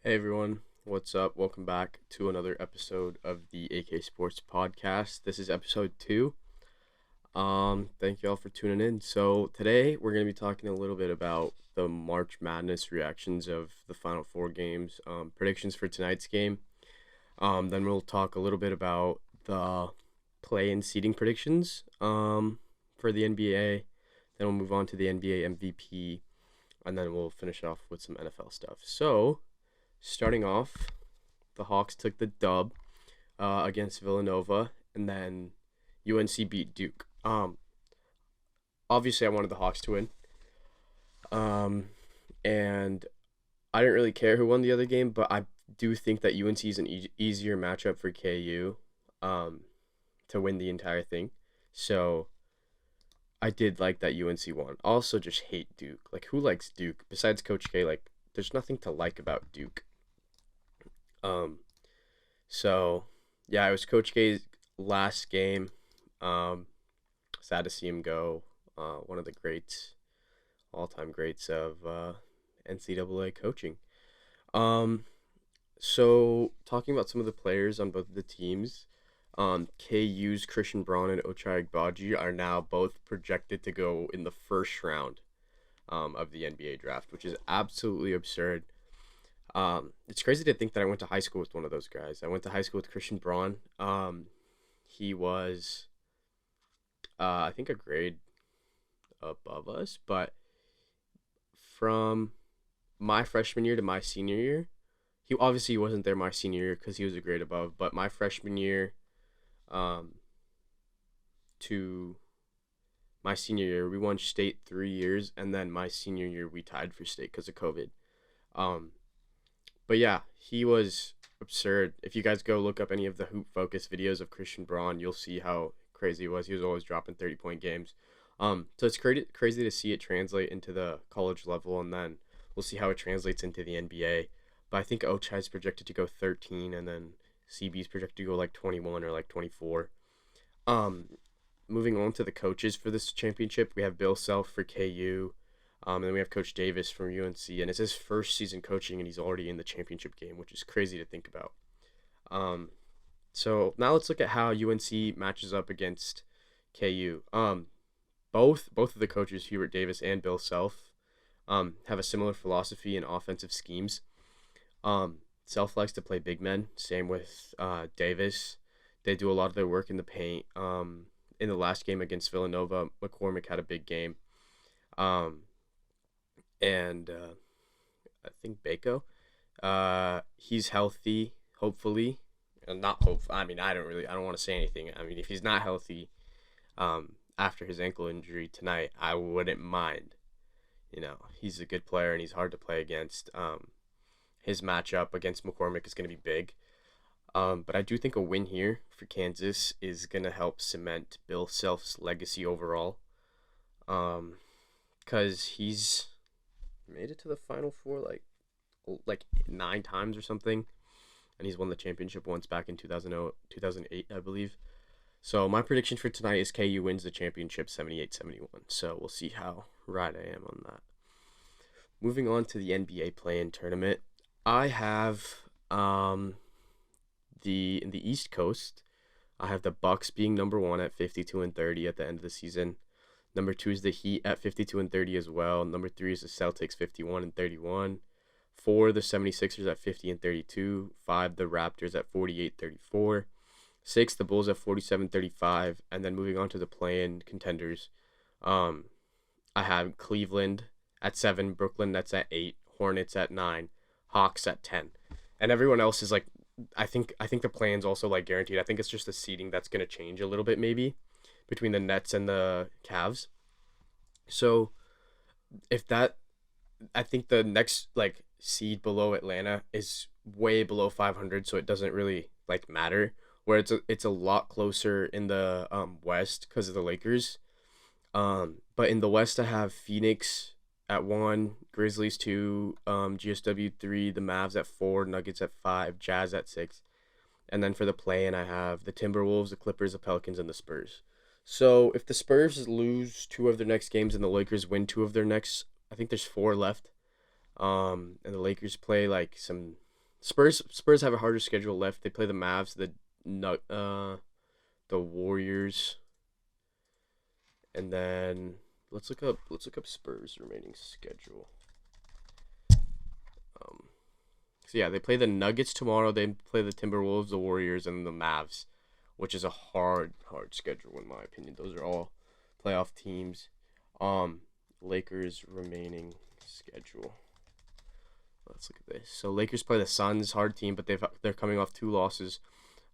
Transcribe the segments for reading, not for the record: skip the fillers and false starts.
Hey everyone, what's up? Welcome back to another episode of the AKSports Podcast. This is episode 2. Thank you all for tuning in. So today we're going to be talking a little bit about the March Madness reactions of the Final Four games, predictions for tonight's game. Then we'll talk a little bit about the play-in seeding predictions for the NBA. Then we'll move on to the NBA MVP, and then we'll finish off with some NFL stuff. So starting off, the Hawks took the dub against Villanova, and then UNC beat Duke. Obviously, I wanted the Hawks to win, and I didn't really care who won the other game, but I do think that UNC is an easier matchup for KU to win the entire thing. So I did like that UNC won. Also, just hate Duke. Like, who likes Duke besides Coach K? Like, there's nothing to like about Duke. So yeah, it was Coach K's last game. Sad to see him go. One of the greats, all-time greats of NCAA coaching. So talking about some of the players on both of the teams, KU's Christian Braun and Ochai Agbaji are now both projected to go in the first round of the NBA draft, which is absolutely absurd. It's crazy to think that I went to high school with one of those guys. I went to high school with Christian Braun. He was, I think, a grade above us, but from my freshman year to my senior year, he wasn't there my senior year because he was a grade above, but my freshman year to my senior year, we won state 3 years, and then my senior year, we tied for state because of COVID. But yeah, he was absurd. If you guys go look up any of the Hoop Focus videos of Christian Braun, you'll see how crazy he was. He was always dropping 30-point games. So it's crazy to see it translate into the college level, and then we'll see how it translates into the NBA. But I think Ochai is projected to go 13, and then CB is projected to go like 21 or like 24. Moving on to the coaches for this championship, we have Bill Self for KU. And then we have Coach Davis from UNC, and it's his first season coaching, and he's already in the championship game, which is crazy to think about. So now let's look at how UNC matches up against KU. Both of the coaches, Hubert Davis and Bill Self, have a similar philosophy and offensive schemes. Self likes to play big men. Same with Davis. They do a lot of their work in the paint. In the last game against Villanova, McCormick had a big game. And I think Bako, he's healthy, hopefully. Not hope. I mean, I don't want to say anything. I mean, if he's not healthy, after his ankle injury tonight, I wouldn't mind. He's a good player and he's hard to play against. His matchup against McCormick is going to be big. But I do think a win here for Kansas is going to help cement Bill Self's legacy overall. Because he's made it to the Final Four like 9 times or something, and he's won the championship once back in 2008, I believe. So my prediction for tonight is KU wins the championship 78-71. So we'll see how right I am on that. Moving on to the NBA play-in tournament, I have in the East Coast, I have the Bucks being number 1 at 52-30 at the end of the season. Number 2 is the Heat at 52-30 as well. Number 3 is the Celtics 51-31. 4, the 76ers at 50-32. 5, the Raptors at 48-34. 6, the Bulls at 47-35. And then moving on to the play-in contenders, I have Cleveland at 7, Brooklyn Nets at 8, Hornets at 9, Hawks at 10. And everyone else is like, I think the play-in's also like guaranteed. I think it's just the seeding that's going to change a little bit maybe between the Nets and the Cavs. So I think the next like seed below Atlanta is way below 500, so it doesn't really like matter. Where it's a lot closer in the West because of the Lakers. But in the West I have Phoenix at 1, Grizzlies 2, GSW 3, the Mavs at 4, Nuggets at 5, Jazz at 6. And then for the play-in I have the Timberwolves, the Clippers, the Pelicans, and the Spurs. So if the Spurs lose 2 of their next games and the Lakers win 2 of their next, I think there's 4 left, and the Lakers play like some Spurs have a harder schedule left. They play the Mavs, the Warriors, and then let's look up Spurs' remaining schedule. So yeah, they play the Nuggets tomorrow. They play the Timberwolves, the Warriors, and the Mavs, which is a hard schedule in my opinion. Those are all playoff teams. Lakers remaining schedule. Let's look at this. So Lakers play the Suns, hard team, but they're coming off 2 losses.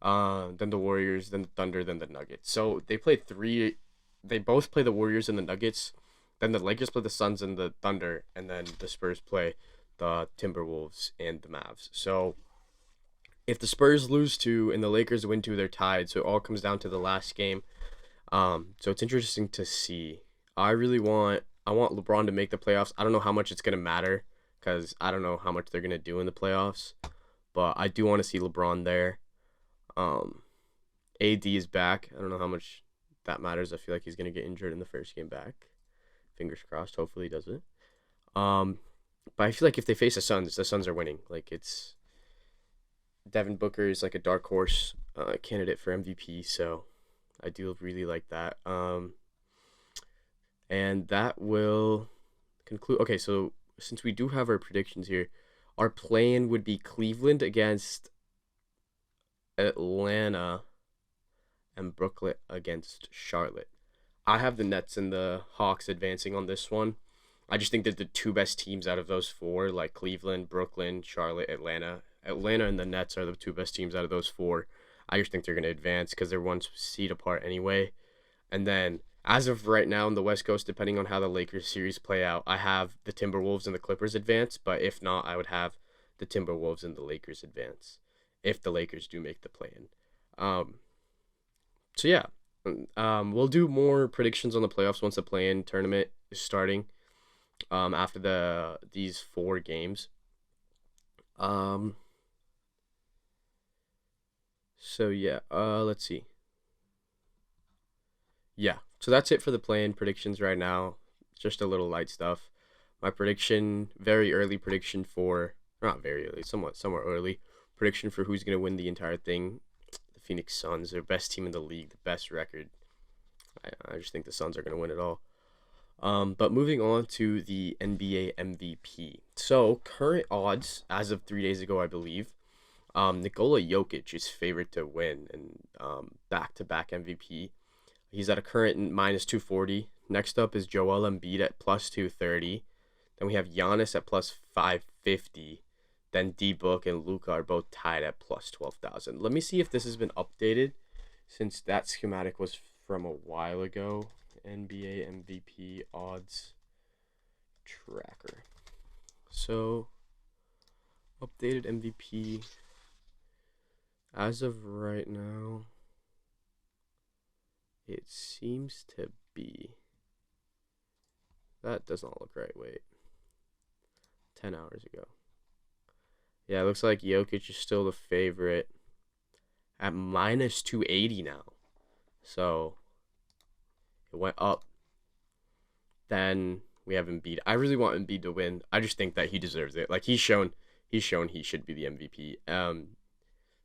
Then the Warriors, then the Thunder, then the Nuggets. So they play 3. They both play the Warriors and the Nuggets. Then the Lakers play the Suns and the Thunder, and then the Spurs play the Timberwolves and the Mavs. So if the Spurs lose 2 and the Lakers win 2, they're tied. So it all comes down to the last game. So it's interesting to see. I want LeBron to make the playoffs. I don't know how much it's gonna matter because I don't know how much they're gonna do in the playoffs, but I do want to see LeBron there. AD is back. I don't know how much that matters. I feel like he's gonna get injured in the first game back. Fingers crossed. Hopefully he doesn't. But I feel like if they face the Suns are winning. Like it's Devin Booker is like a dark horse candidate for MVP, so I do really like that. And that will conclude. Okay, so since we do have our predictions here, our plan would be Cleveland against Atlanta and Brooklyn against Charlotte. I have the Nets and the Hawks advancing on this one. I just think that the 2 best teams out of those 4, like Cleveland, Brooklyn, Charlotte, Atlanta and the Nets are the 2 best teams out of those 4. I just think they're going to advance because they're 1 seed apart anyway. And then, as of right now in the West Coast, depending on how the Lakers series play out, I have the Timberwolves and the Clippers advance. But if not, I would have the Timberwolves and the Lakers advance if the Lakers do make the play-in. So yeah, we'll do more predictions on the playoffs once the play-in tournament is starting. After these 4 games. So yeah, let's see. Yeah, so that's it for the play-in predictions right now. Just a little light stuff. My prediction, very early prediction for, not very early, somewhat early prediction for who's gonna win the entire thing. The Phoenix Suns, their best team in the league, the best record. I just think the Suns are gonna win it all. But moving on to the NBA MVP. So, current odds, as of 3 days ago, I believe, Nikola Jokic is favored to win and back-to-back MVP. He's at a current minus 240. Next up is Joel Embiid at plus 230. Then we have Giannis at plus 550. Then D-Book and Luka are both tied at plus 12,000. Let me see if this has been updated since that schematic was from a while ago. NBA MVP odds tracker. So, updated MVP as of right now, it seems to be, that does not look right. Wait, 10 hours ago. Yeah, it looks like Jokic is still the favorite at minus 280 now. So it went up. Then we have Embiid. I really want Embiid to win. I just think that he deserves it. Like he's shown he should be the MVP.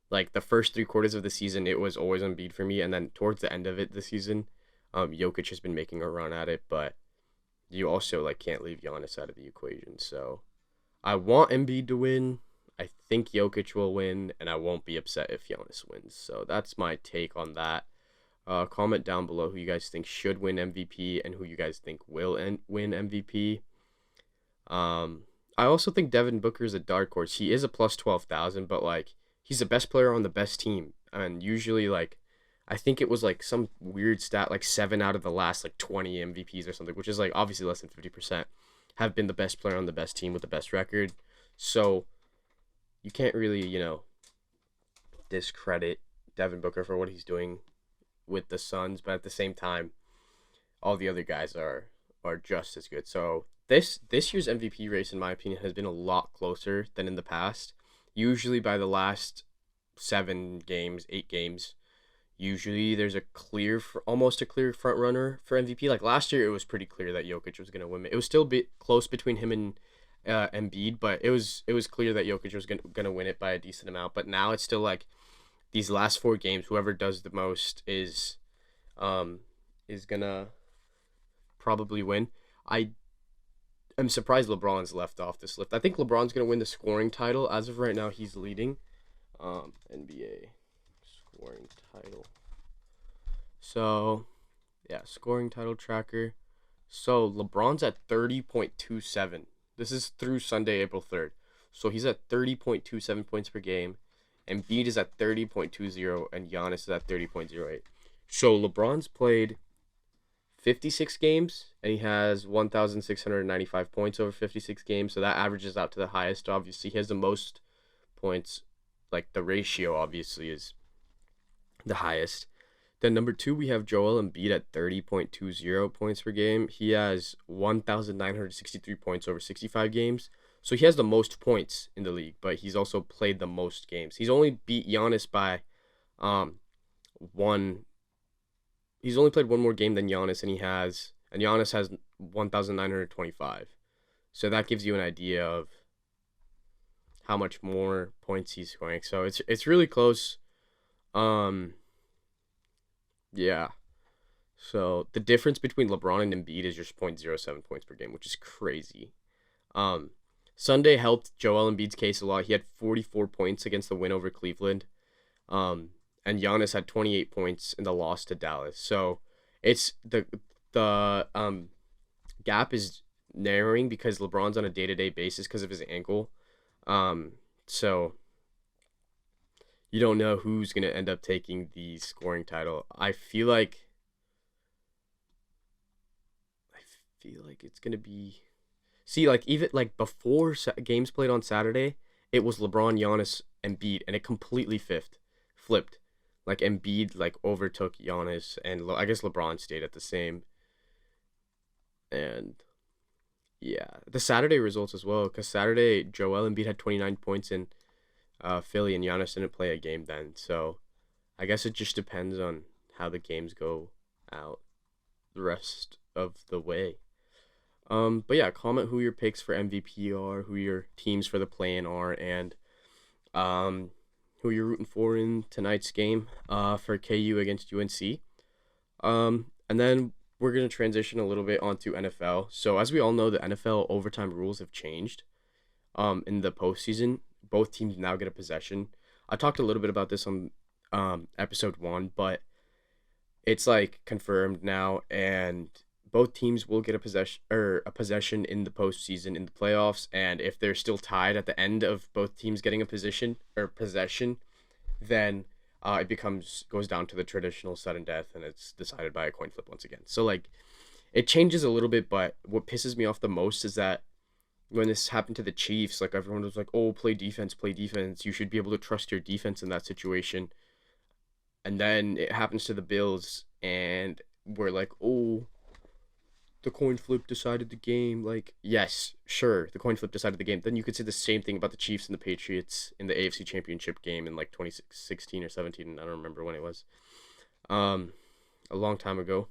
Like the first 3 quarters of the season, it was always Embiid for me, and then towards the end of it this season, Jokic has been making a run at it, but you also like can't leave Giannis out of the equation. So I want Embiid to win. I think Jokic will win, and I won't be upset if Giannis wins. So that's my take on that. Comment down below who you guys think should win MVP and who you guys think will win MVP. I also think Devin Booker is a dark horse. He is a plus 12,000, but like he's the best player on the best team, and usually like I think it was like some weird stat like 7 out of the last like 20 MVPs or something, which is like obviously less than 50%, have been the best player on the best team with the best record. So you can't really, discredit Devin Booker for what he's doing with the Suns, but at the same time, all the other guys are just as good. So this year's MVP race, in my opinion, has been a lot closer than in the past. Usually by the last 7 games, 8 games, usually there's almost a clear front runner for MVP. Like last year, it was pretty clear that Jokic was going to win it. It was still a bit close between him and Embiid, but it was clear that Jokic was gonna win it by a decent amount. But now it's still like these last 4 games, whoever does the most is gonna probably win. I am surprised LeBron's left off this list. I think LeBron's gonna win the scoring title. As of right now, he's leading. NBA scoring title. So, yeah, scoring title tracker. So LeBron's at 30.27. This is through Sunday, April 3rd. So he's at 30.27 points per game. Embiid is at 30.20 and Giannis is at 30.08. So LeBron's played 56 games and he has 1,695 points over 56 games. So that averages out to the highest. Obviously, he has the most points. Like the ratio obviously is the highest. Then number 2, we have Joel Embiid at 30.20 points per game. He has 1,963 points over 65 games. So he has the most points in the league, but he's also played the most games. He's only beat Giannis by one. He's only played one more game than Giannis, and Giannis has 1,925. So that gives you an idea of how much more points he's scoring. So it's really close. Yeah. So the difference between LeBron and Embiid is just 0.07 points per game, which is crazy. Sunday helped Joel Embiid's case a lot. He had 44 points against the win over Cleveland. And Giannis had 28 points in the loss to Dallas. So it's the gap is narrowing because LeBron's on a day-to-day basis because of his ankle. So you don't know who's going to end up taking the scoring title. I feel like it's going to be... See, like, even, like, before games played on Saturday, it was LeBron, Giannis, Embiid, and it completely flipped. Like, Embiid, like, overtook Giannis, and I guess LeBron stayed at the same. And, yeah. The Saturday results as well, because Saturday, Joel Embiid had 29 points in Philly, and Giannis didn't play a game then. So, I guess it just depends on how the games go out the rest of the way. But yeah, comment who your picks for MVP are, who your teams for the play-in are, and who you're rooting for in tonight's game for KU against UNC. And then we're going to transition a little bit onto NFL. So as we all know, the NFL overtime rules have changed in the postseason. Both teams now get a possession. I talked a little bit about this on episode 1, but it's like confirmed now, and both teams will get a possession in the postseason in the playoffs, and if they're still tied at the end of both teams getting a possession, then it goes down to the traditional sudden death, and it's decided by a coin flip once again. So like, it changes a little bit, but what pisses me off the most is that when this happened to the Chiefs, like everyone was like, "Oh, play defense. You should be able to trust your defense in that situation." And then it happens to the Bills, and we're like, "Oh, the coin flip decided the game." Like, yes, sure, the coin flip decided the game. Then you could say the same thing about the Chiefs and the Patriots in the AFC Championship game in like 2016 or 17. I don't remember when it was. A long time ago.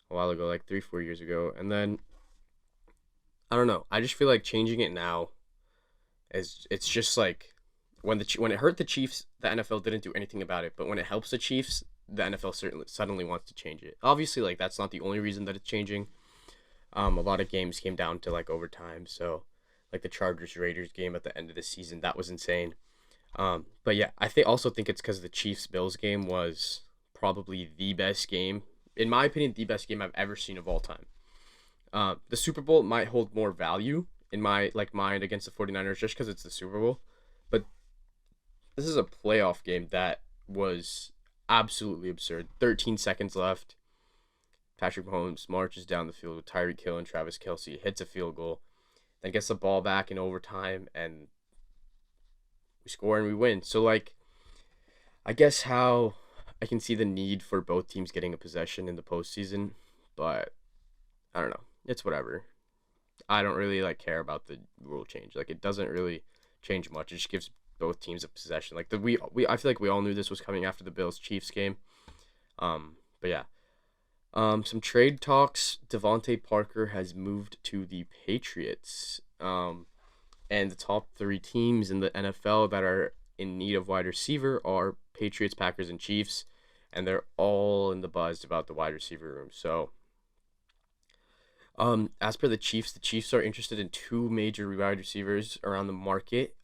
A while ago, like 3-4 years ago. And then, I don't know. I just feel like changing it now it's just like when it hurt the Chiefs, the NFL didn't do anything about it. But when it helps the Chiefs, the NFL suddenly wants to change it. Obviously, like, that's not the only reason that it's changing. A lot of games came down to like overtime. So like the Chargers-Raiders game at the end of the season, that was insane. But yeah, I also think it's because the Chiefs-Bills game was probably the best game, in my opinion, the best game I've ever seen of all time. The Super Bowl might hold more value in my mind against the 49ers just because it's the Super Bowl. But this is a playoff game that was absolutely absurd. 13 seconds left. Patrick Mahomes marches down the field with Tyreek Hill and Travis Kelce, hits a field goal, then gets the ball back in overtime, and we score and we win. So, like, I guess how I can see the need for both teams getting a possession in the postseason, but I don't know. It's whatever. I don't really like care about the rule change. Like, it doesn't really change much. It just gives both teams a possession. Like, I feel like we all knew this was coming after the Bills-Chiefs game. But yeah. Some trade talks. Devontae Parker has moved to the Patriots. And the top three teams in the NFL that are in need of wide receiver are Patriots, Packers, and Chiefs, and they're all in the buzz about the wide receiver room. So, as per the Chiefs are interested in two major wide receivers around the market.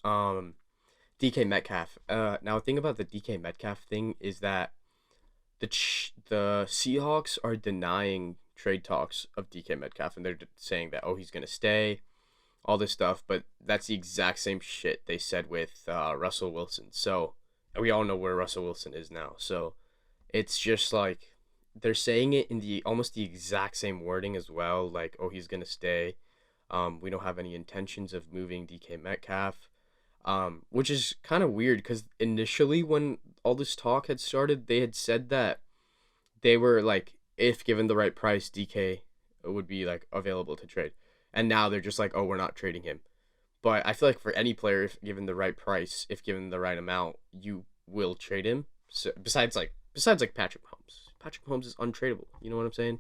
DK Metcalf. Now the thing about the DK Metcalf thing is that the Seahawks are denying trade talks of DK Metcalf, and they're saying that he's gonna stay, all this stuff. But that's the exact same shit they said with Russell Wilson. So we all know where Russell Wilson is now. So it's just like they're saying it in the almost the exact same wording as well. Like, he's gonna stay. We don't have any intentions of moving DK Metcalf. Which is kind of weird because initially when all this talk had started, they had said that they were like, if given the right price, DK would be like available to trade. And now they're just like, we're not trading him. But I feel like for any player, if given the right price, if given the right amount, you will trade him. So besides Patrick Mahomes. Patrick Mahomes is untradeable. You know what I'm saying?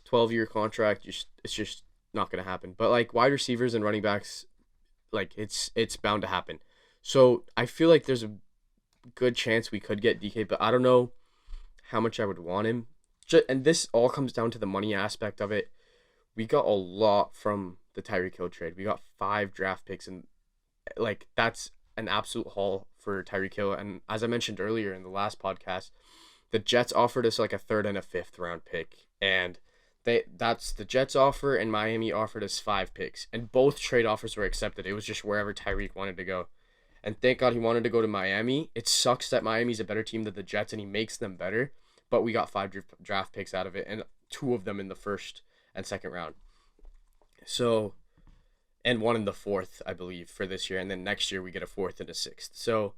12-year contract, it's just not gonna happen. But like wide receivers and running backs, like it's bound to happen. So I feel like there's a good chance we could get DK, but I don't know how much I would want him. And this all comes down to the money aspect of it. We got a lot from the Tyreek Hill trade. We got 5 draft picks, and like that's an absolute haul for Tyreek Hill. And as I mentioned earlier in the last podcast, the Jets offered us like a 3rd and a 5th round pick, and that's the Jets offer, and Miami offered us 5 picks, and both trade offers were accepted. It was just wherever Tyreek wanted to go. And thank God he wanted to go to Miami. It sucks that Miami's a better team than the Jets, and he makes them better. But we got 5 draft picks out of it, and 2 of them in the 1st and 2nd round. So, and 1 in the 4th, I believe, for this year. And then next year we get a 4th and a 6th. So,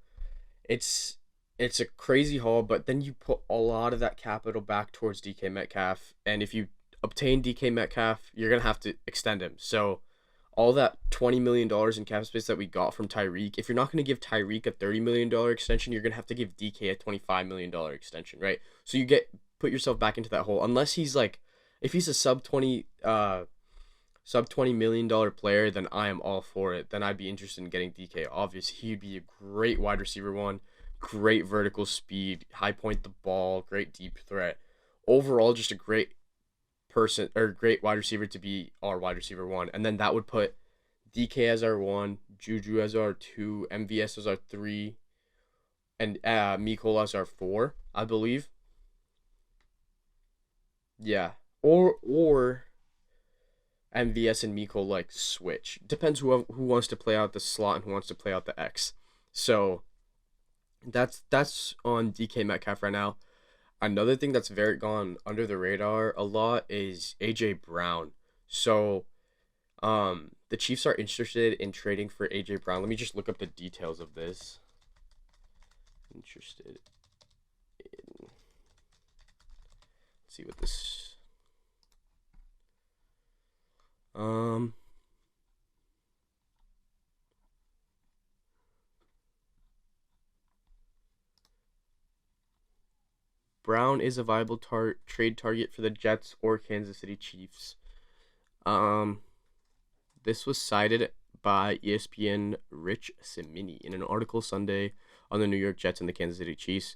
it's a crazy haul. But then you put a lot of that capital back towards DK Metcalf. And if you obtain DK Metcalf, you're going to have to extend him. So, all that $20 million in cap space that we got from Tyreek, if you're not going to give Tyreek a $30 million extension, you're going to have to give DK a $25 million extension, right? So you put yourself back into that hole. Unless he's like, if he's a sub $20 million player, then I am all for it. Then I'd be interested in getting DK. Obviously, he'd be a great wide receiver one, great vertical speed, high point the ball, great deep threat. Overall, just a great great wide receiver to be our wide receiver 1, and then that would put DK as our 1, Juju as our 2, MVS as our 3, and Mecole as our 4, I believe. Yeah, or MVS and Mecole like switch. Depends who wants to play out the slot and who wants to play out the X. So that's on DK Metcalf right now. Another thing that's very gone under the radar a lot is AJ Brown. So, the Chiefs are interested in trading for AJ Brown. Let me just look up the details of this. Interested in. Let's see what this. Brown is a viable trade target for the Jets or Kansas City Chiefs. This was cited by ESPN Rich Cimini in an article Sunday on the New York Jets and the Kansas City Chiefs.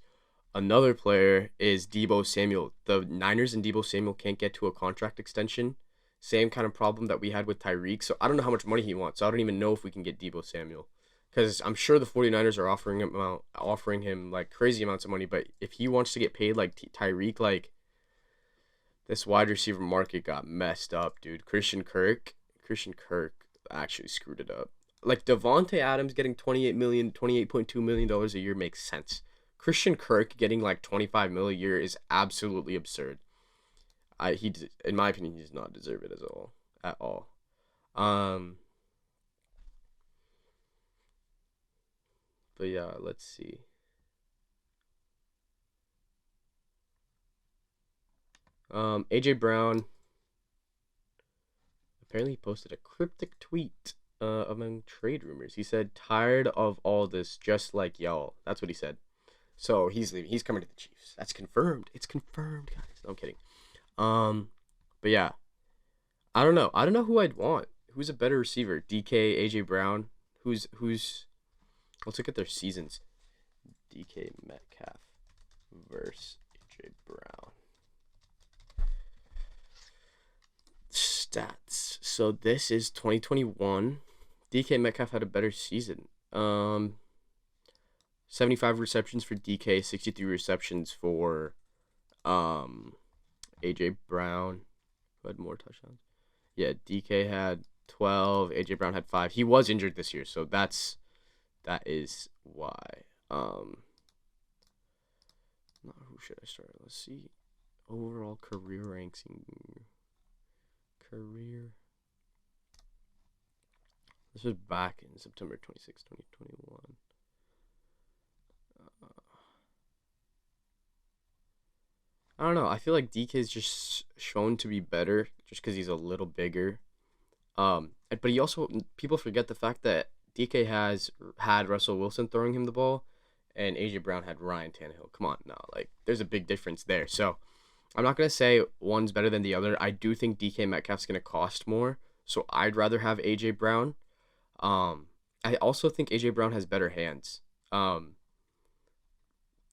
Another player is Deebo Samuel. The Niners and Deebo Samuel can't get to a contract extension. Same kind of problem that we had with Tyreek. So I don't know how much money he wants. So I don't even know if we can get Deebo Samuel. Because I'm sure the 49ers are offering him like crazy amounts of money. But if he wants to get paid like Tyreek, like this wide receiver market got messed up, dude. Christian Kirk actually screwed it up. Like Devontae Adams getting $28.2 million a year makes sense. Christian Kirk getting like $25 million a year is absolutely absurd. In my opinion, he does not deserve it at all. But yeah, let's see. AJ Brown apparently posted a cryptic tweet among trade rumors. He said, "Tired of all this, just like y'all." That's what he said. So he's leaving. He's coming to the Chiefs. That's confirmed. It's confirmed, guys. No, I'm kidding. But yeah, I don't know. I don't know who I'd want. who's a better receiver? DK, AJ Brown. Who's let's look at their seasons. DK Metcalf versus AJ Brown. Stats. So this is 2021. DK Metcalf had a better season. 75 receptions for DK, 63 receptions for AJ Brown, who had more touchdowns. Yeah, DK had 12, AJ Brown had 5. He was injured this year, so that is why. Who should I start? Let's see. Overall career ranking. This was back in September 26, 2021. I don't know. I feel like DK is just shown to be better just because he's a little bigger. But he also, people forget the fact that DK has had Russell Wilson throwing him the ball, and AJ Brown had Ryan Tannehill. Come on, now, like there's a big difference there. So I'm not gonna say one's better than the other. I do think DK Metcalf's gonna cost more, so I'd rather have AJ Brown. I also think AJ Brown has better hands. That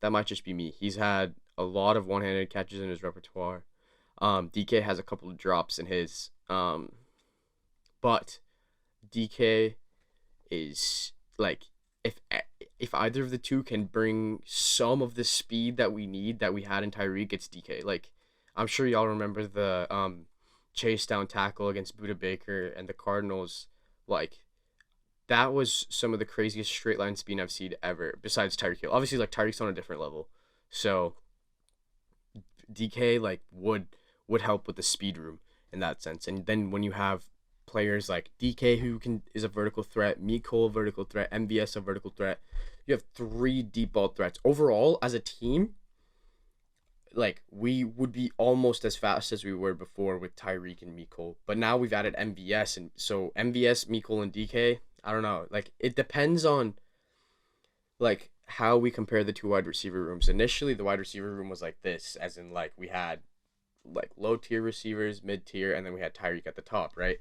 might just be me. He's had a lot of one-handed catches in his repertoire. DK has a couple of drops in his. But DK is like if either of the two can bring some of the speed that we need that we had in Tyreek, it's DK. Like I'm sure y'all remember the chase down tackle against Budda Baker and the Cardinals. Like that was some of the craziest straight line speed I've seen ever. Besides Tyreek Hill, obviously like Tyreek's on a different level, so DK like would help with the speed room in that sense. And then when you have players like DK who is a vertical threat, Mecole a vertical threat, MVS a vertical threat, you have 3 deep ball threats. Overall, as a team, like we would be almost as fast as we were before with Tyreek and Mecole. But now we've added MVS, and so MVS, Mecole, and DK. I don't know. Like it depends on like how we compare the 2 wide receiver rooms. Initially, the wide receiver room was like this, as in like we had like low tier receivers, mid tier, and then we had Tyreek at the top, right?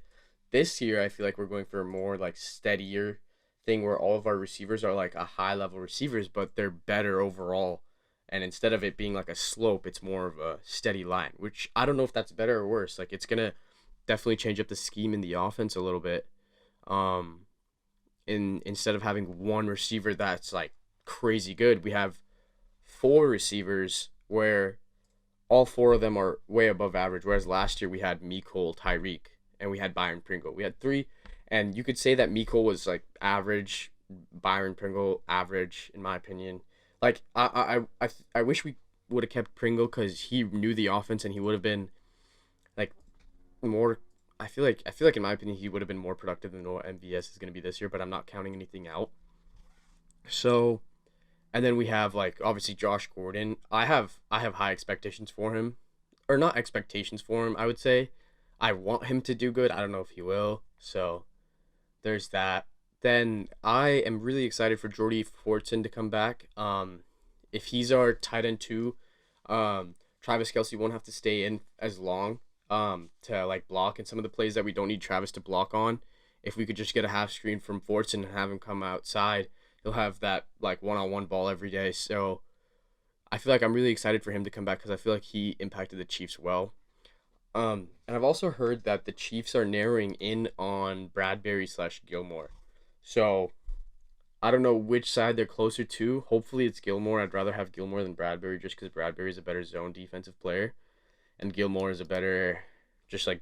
This year, I feel like we're going for a more like steadier thing where all of our receivers are like a high level receivers, but they're better overall. And instead of it being like a slope, it's more of a steady line, which I don't know if that's better or worse. Like it's gonna definitely change up the scheme in the offense a little bit. Instead of having one receiver that's like crazy good, we have 4 receivers where all 4 of them are way above average. Whereas last year we had Mecole, Tyreek, and we had Byron Pringle. We had 3, and you could say that Mecole was like average, Byron Pringle average, in my opinion. Like I wish we would have kept Pringle because he knew the offense and he would have been like more. I feel like in my opinion he would have been more productive than what MVS is going to be this year. But I'm not counting anything out. So, and then we have like obviously Josh Gordon. I have high expectations for him, or not expectations for him. I would say I want him to do good. I don't know if he will. So there's that. Then I am really excited for Jordy Fortson to come back. If he's our tight end 2, Travis Kelce won't have to stay in as long to like block, and some of the plays that we don't need Travis to block on, if we could just get a half screen from Fortson and have him come outside, he'll have that like one-on-one ball every day. So I feel like I'm really excited for him to come back because I feel like he impacted the Chiefs well. And I've also heard that the Chiefs are narrowing in on Bradbury/Gilmore. So I don't know which side they're closer to. Hopefully it's Gilmore. I'd rather have Gilmore than Bradbury just because Bradbury is a better zone defensive player. And Gilmore is a better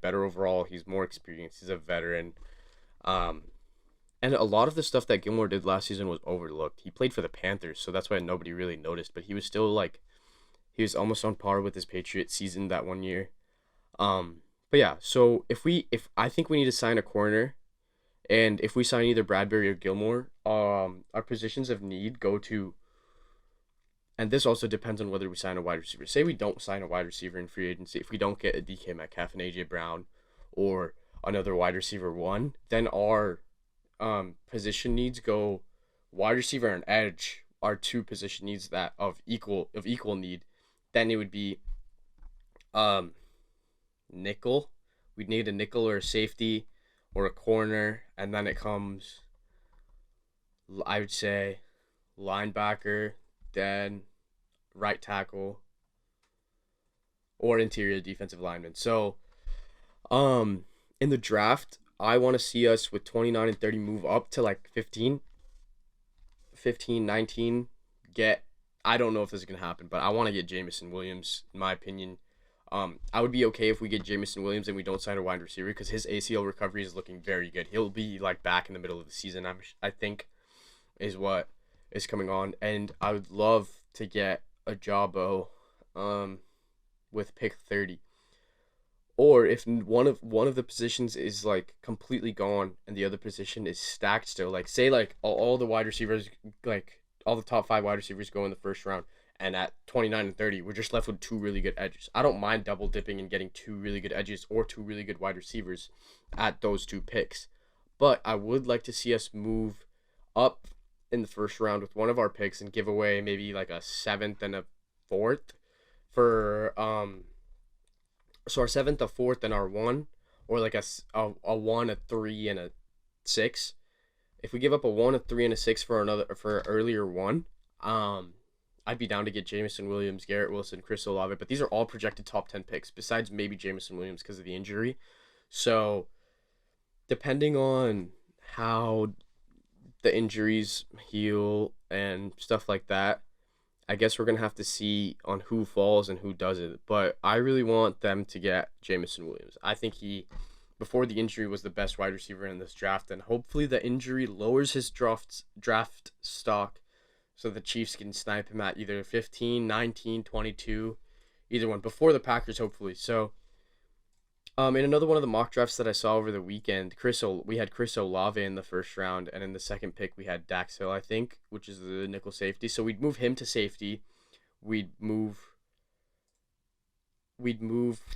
overall. He's more experienced. He's a veteran. And a lot of the stuff that Gilmore did last season was overlooked. He played for the Panthers, so that's why nobody really noticed. But he was still he was almost on par with his Patriots season that one year. But yeah, so if I think we need to sign a corner, and if we sign either Bradbury or Gilmore, our positions of need go to. And this also depends on whether we sign a wide receiver. Say we don't sign a wide receiver in free agency. If we don't get a DK Metcalf and AJ Brown or another wide receiver 1, then our position needs go wide receiver and edge are 2 position needs that of equal need. Then it would be nickel. We'd need a nickel or a safety, or a corner, and then it comes, I would say, linebacker, then right tackle, or interior defensive lineman. So, in the draft, I want to see us with 29 and 30 move up to like 15, 19, get, I don't know if this is going to happen, but I want to get Jamison Williams, in my opinion. I would be okay if we get Jamison Williams and we don't sign a wide receiver because his ACL recovery is looking very good. He'll be like back in the middle of the season, I think, is what is coming on. And I would love to get a Jawbo with pick 30. Or if one of the positions is like completely gone and the other position is stacked still, like say like all the wide receivers, like all the top 5 wide receivers go in the first round, and at 29 and 30, we're just left with 2 really good edges. I don't mind double dipping and getting 2 really good edges or 2 really good wide receivers at those 2 picks. But I would like to see us move up in the first round with one of our picks and give away maybe like a 7th and a 4th for so our 7th, a 4th, and our 1, or like a 1, a 3, and a 6. If we give up a 1, a 3, and a 6 for an earlier 1, I'd be down to get Jamison Williams, Garrett Wilson, Chris Olave, but these are all projected top 10 picks, besides maybe Jamison Williams because of the injury. So, depending on how the injuries heal and stuff like that, I guess we're going to have to see on who falls and who doesn't. But I really want them to get Jamison Williams. I think he, before the injury, was the best wide receiver in this draft, and hopefully the injury lowers his draft stock so the Chiefs can snipe him at either 15, 19, 22, either one, before the Packers, hopefully. So, in another one of the mock drafts that I saw over the weekend, we had Chris Olave in the first round, and in the second pick we had Dax Hill, I think, which is the nickel safety. So we'd move him to safety. We'd move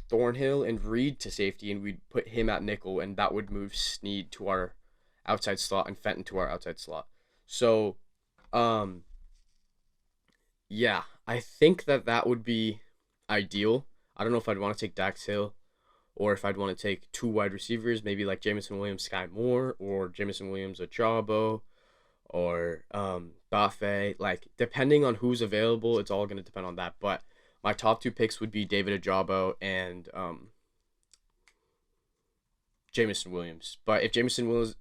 Thornhill and Reed to safety, and we'd put him at nickel, and that would move Snead to our outside slot and Fenton to our outside slot. So, yeah, I think that would be ideal. I don't know if I'd want to take Dax Hill or if I'd want to take 2 wide receivers, maybe like Jamison Williams, Sky Moore, or Jamison Williams, Ajabo, or Buffet. Like, depending on who's available, it's all going to depend on that. But my top 2 picks would be David Ajabo and Jamison Williams. But if Jamison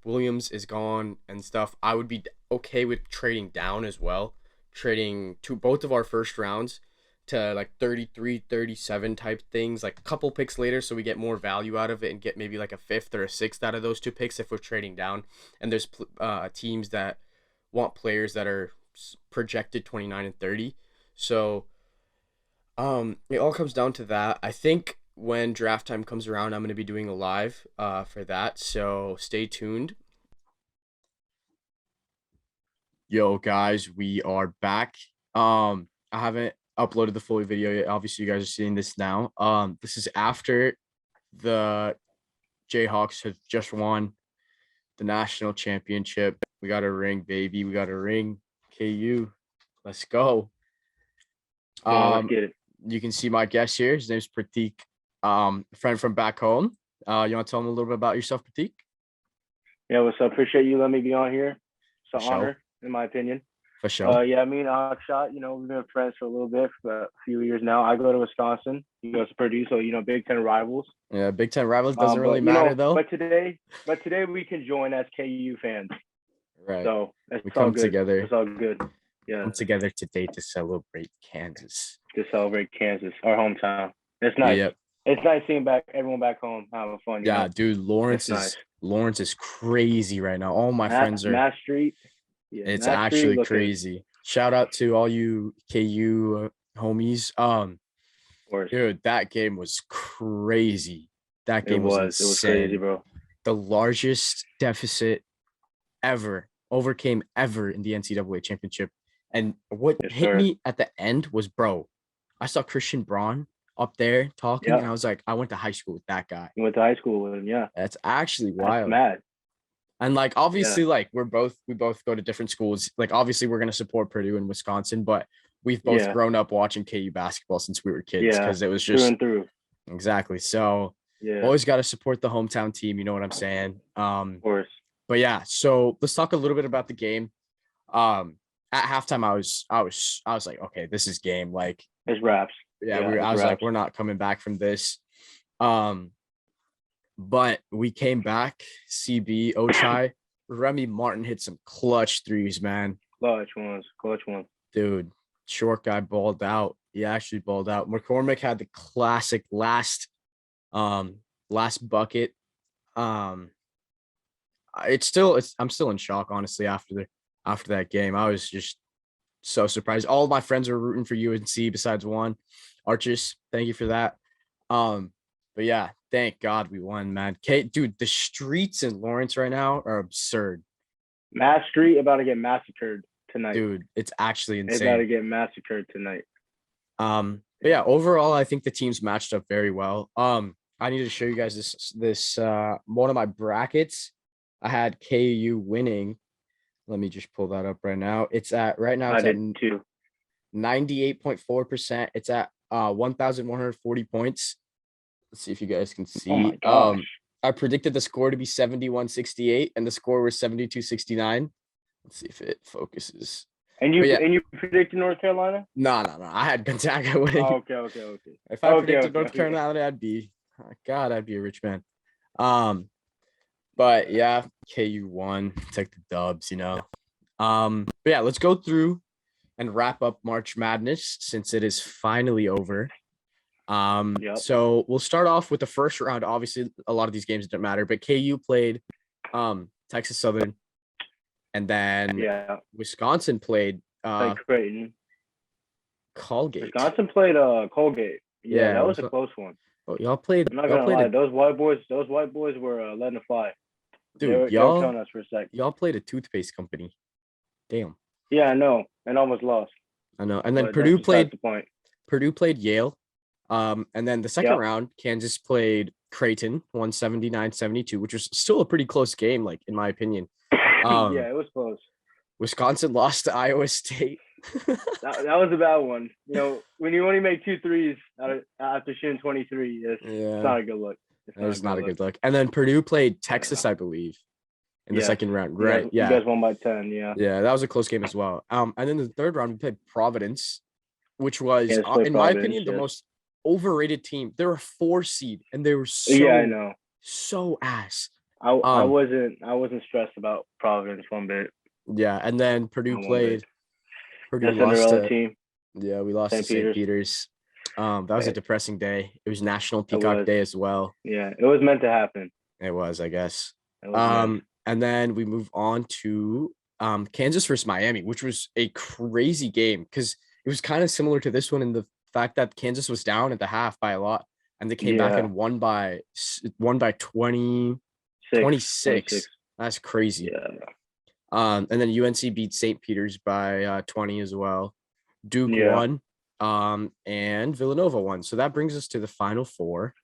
Williams is gone and stuff, I would be okay with trading down as well. Trading to both of our first rounds to like 33, 37 type things, like a couple picks later, so we get more value out of it and get maybe like a 5th or a 6th out of those 2 picks if we're trading down. And there's teams that want players that are projected 29 and 30. So it all comes down to that. I think when draft time comes around, I'm going to be doing a live for that, so stay tuned. Yo, guys, we are back. I haven't uploaded the full video yet. Obviously, you guys are seeing this now. This is after the Jayhawks have just won the national championship. We got a ring, baby. We got a ring. KU, let's go. Let's get it. You can see my guest here. His name's Prathik, a friend from back home. You want to tell him a little bit about yourself, Prathik? Yeah, what's up? Appreciate you letting me be on here. It's an honor, in my opinion. For sure. Yeah, me and Akshat, we've been friends for a little bit, for a few years now. I go to Wisconsin. He goes to Purdue, so Big Ten rivals. Yeah, Big Ten rivals doesn't really matter though. But today we can join as KU fans. Right. So we come together. It's all good. Yeah. Come together today to celebrate Kansas. Our hometown. It's nice. Yep. It's nice seeing everyone back home having fun. Yeah, dude, Lawrence is crazy right now. All my friends are Mass Street. Yeah, it's actually crazy. Shout out to all you KU homies. Dude, that game was crazy. That game was insane. It was crazy, bro. The largest deficit overcame in the NCAA championship. And what hit me at the end was, bro, I saw Christian Braun up there talking, and I was like, I went to high school with that guy. You went to high school with him, yeah. That's actually wild. That's mad. And like, obviously, like we both go to different schools. Like, obviously, we're gonna support Purdue and Wisconsin, but we've both grown up watching KU basketball since we were kids because it was just through and through. Exactly. So Yeah. Always got to support the hometown team. You know what I'm saying? Of course. But yeah, so let's talk a little bit about the game. At halftime, I was like, okay, this is game. Like, It's raps. yeah, Yeah, I it's was like, raps. we're not coming back from this. But we came back. CB, Ochai, Remy Martin hit some clutch threes, man. Clutch ones. Dude, short guy balled out. He actually balled out. McCormick had the classic last bucket. Um, I'm still in shock, honestly, after that game. I was just so surprised. All of my friends were rooting for UNC besides one. Archers, thank you for that. But yeah, thank God we won, man. Dude, the streets in Lawrence right now are absurd. Mass Street about to get massacred tonight. Dude, it's actually It's about to insane. get massacred tonight. But yeah, overall, I think the teams matched up very well. I need to show you guys this one of my brackets. I had KU winning. Let me just pull that up right now. It's at right now. I It's at did too. 98.4%. It's at 1,140 points. Let's see if you guys can see. Oh my gosh. I predicted the score to be 71-68, and the score was 72-69. Let's see if it focuses. And yeah. you predicted North Carolina? No. I had Gonzaga winning. Oh, okay. If I predicted North Carolina, I'd be a rich man. But yeah, KU won. Take the dubs, you know. But yeah, let's go through and wrap up March Madness since it is finally over. Yep. So we'll start off with the first round. Obviously, a lot of these games don't matter, but KU played Texas Southern, and then Wisconsin played Creighton. Colgate. Wisconsin played Colgate. Yeah, that was a close one. Oh, y'all played. I'm not gonna lie, those white boys were letting it fly. Dude, they were telling us for a sec. Y'all played a toothpaste company. Damn. Yeah, I know, and almost lost. I know. And then Purdue played Yale. And then the second round, Kansas played Creighton, 179-72, which was still a pretty close game, like in my opinion. Yeah, it was close. Wisconsin lost to Iowa State. that was a bad one. You know, when you only make 2 threes after shooting 23, it's not a good look. It's not a good look. And then Purdue played Texas, I believe, in the second round. Right. You guys won by 10. Yeah. Yeah, that was a close game as well. And then the third round, we played Providence, which was, in my opinion, the most overrated team. They were a 4 seed, and they were I know. So ass. I wasn't stressed about Providence one bit. Yeah, and then Purdue played. Purdue lost to team. Yeah, we lost to St. Peter's. That was a depressing day. It was National Peacock Day as well. Yeah, it was meant to happen. It was, I guess. And then we move on to Kansas versus Miami, which was a crazy game because it was kind of similar to this one in the fact that Kansas was down at the half by a lot, and they came back and won by 26. That's crazy. Yeah. And then UNC beat St. Peter's by 20 as well. Duke won. And Villanova won. So that brings us to the Final Four.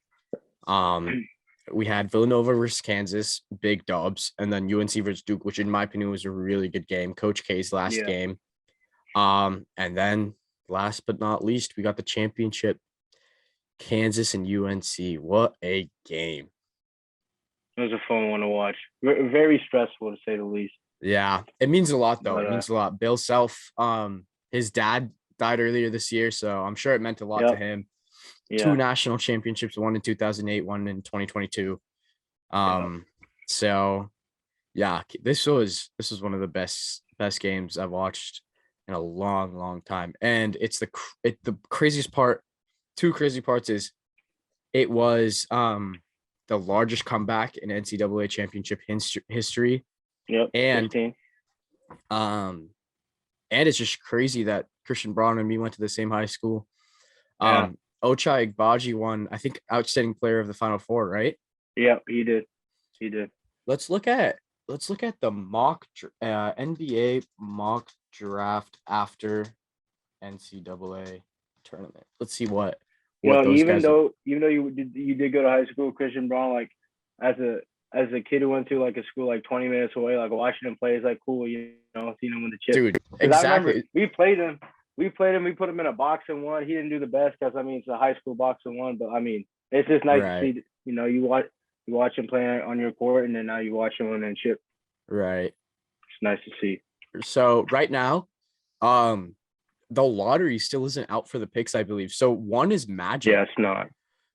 We had Villanova versus Kansas, big dubs, and then UNC versus Duke, which in my opinion was a really good game. Coach K's last game. And then last but not least, we got the championship, Kansas and UNC. What a game. It was a fun one to watch. Very stressful to say the least. Yeah, it means a lot though. It means a lot. Bill Self, his dad died earlier this year, so I'm sure it meant a lot to him. 2 national championships, one in 2008, one in 2022. So yeah, this was one of the best games I've watched in a long time. And it's the craziest part. 2 crazy parts is it was the largest comeback in NCAA championship history. Yep. And 15. And it's just crazy that Christian Braun and me went to the same high school. Ochai Agbaji won, I think, outstanding player of the Final Four, right? Yeah, he did. Let's look at the mock NBA mock draft after NCAA tournament. Let's see what those even guys though you did go to high school, Christian Braun, like as a kid who went to like a school like 20 minutes away, like watching him play is like cool, seeing him win the chip. Dude, exactly. We played him. We put him in a box and won. He didn't do the best because it's a high school box and won, but It's just nice Right. to see. You watch him play on your court, and then now you watch him win and chip. Right. It's nice to see. So right now, the lottery still isn't out for the picks, I believe. So 1 is Magic. Yeah, it's not.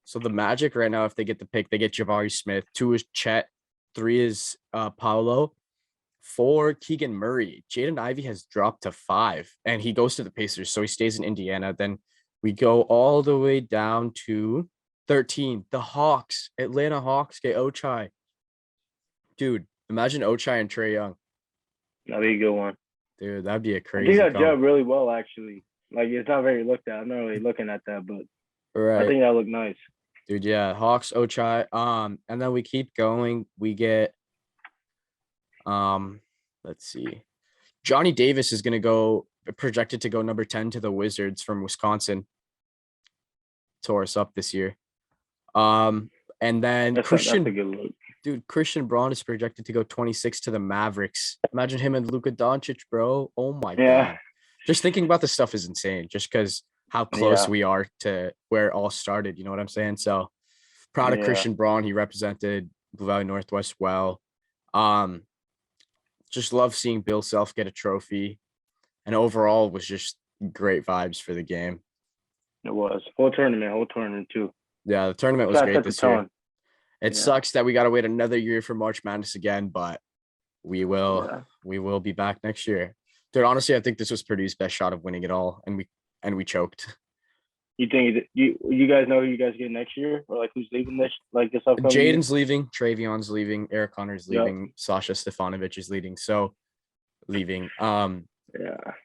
So the Magic right now, if they get the pick, they get Jabari Smith. 2 is Chet. 3 is Paolo. 4, Keegan Murray. Jaden Ivey has dropped to 5, and he goes to the Pacers, so he stays in Indiana. Then we go all the way down to 13. The Hawks, Atlanta Hawks get Ochai. Dude, imagine Ochai and Trae Young. That'd be a good one. Dude, that'd be a I crazy think that combo. gelled really well, actually. Like, it's not very looked at. I'm not really looking at that, but Right. I think that looked nice. Dude, yeah, Hawks, Ochai. And then we keep going. We get let's see. Johnny Davis is gonna go projected to go number 10 to the Wizards from Wisconsin. Tore us up this year. And then That's Christian, a good look. dude, Christian Braun is projected to go 26 to the Mavericks. Imagine him and Luka Doncic, bro. Oh my God. Just thinking about this stuff is insane, just because how close we are to where it all started. You know what I'm saying? So proud of Christian Braun. He represented Blue Valley Northwest well. Just love seeing Bill Self get a trophy. And overall was just great vibes for the game. It was. Whole tournament too. Yeah, the tournament was great this year. It sucks that we got to wait another year for March Madness again, but we will be back next year. Dude, honestly, I think this was Purdue's best shot of winning it all, and we choked. You think you guys know who you guys get next year, or like who's leaving this upcoming Jaden's year? leaving, Travion's leaving, Eric Connor's leaving, Sasha Stefanovic is leaving.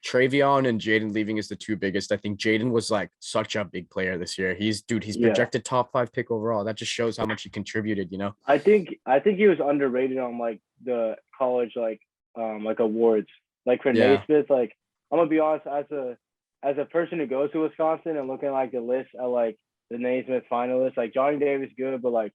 Travion and Jaden leaving is the two biggest. I think Jaden was like such a big player this year. He's projected top 5 pick overall. That just shows how much he contributed, you know. I think he was underrated on like the college like awards. Like for Naismith, like I'm gonna be honest, as a person who goes to Wisconsin and looking like the list at like the Naismith finalists, like Johnny Davis good, but like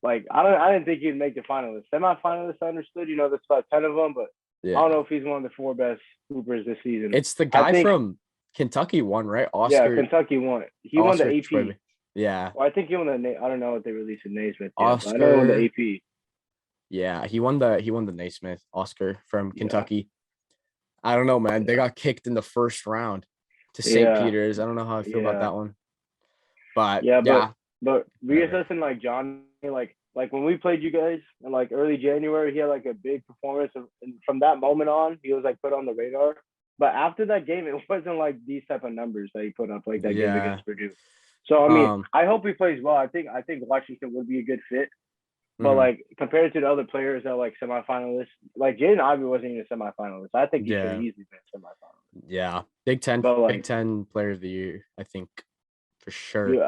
I didn't think he'd make the finalists. Semi-finalists, I understood, you know, there's about 10 of them, but I don't know if he's one of the 4 best hoopers this season. It's the guy from Kentucky won, right? Oscar. Yeah, Kentucky won. He won the AP. Schwebe. Yeah. Well, I think he won the. I don't know what they released in Naismith. Oscar. I know he won the AP. Yeah, he won the Naismith. Oscar from Kentucky. I don't know, man. They got kicked in the first round to St. Peter's. I don't know how I feel about that one. But but reassessing like Johnny, like when we played you guys in like early January, he had like a big performance, and from that moment on, he was like put on the radar. But after that game, it wasn't like these type of numbers that he put up like that game against Purdue. So I mean, I hope he plays well. I think Washington would be a good fit. But like compared to the other players that are like semifinalists, like Jaden Ivey wasn't even a semifinalist. I think he should have easily been a semifinalist. Yeah, Big Ten Player of the Year, I think, for sure.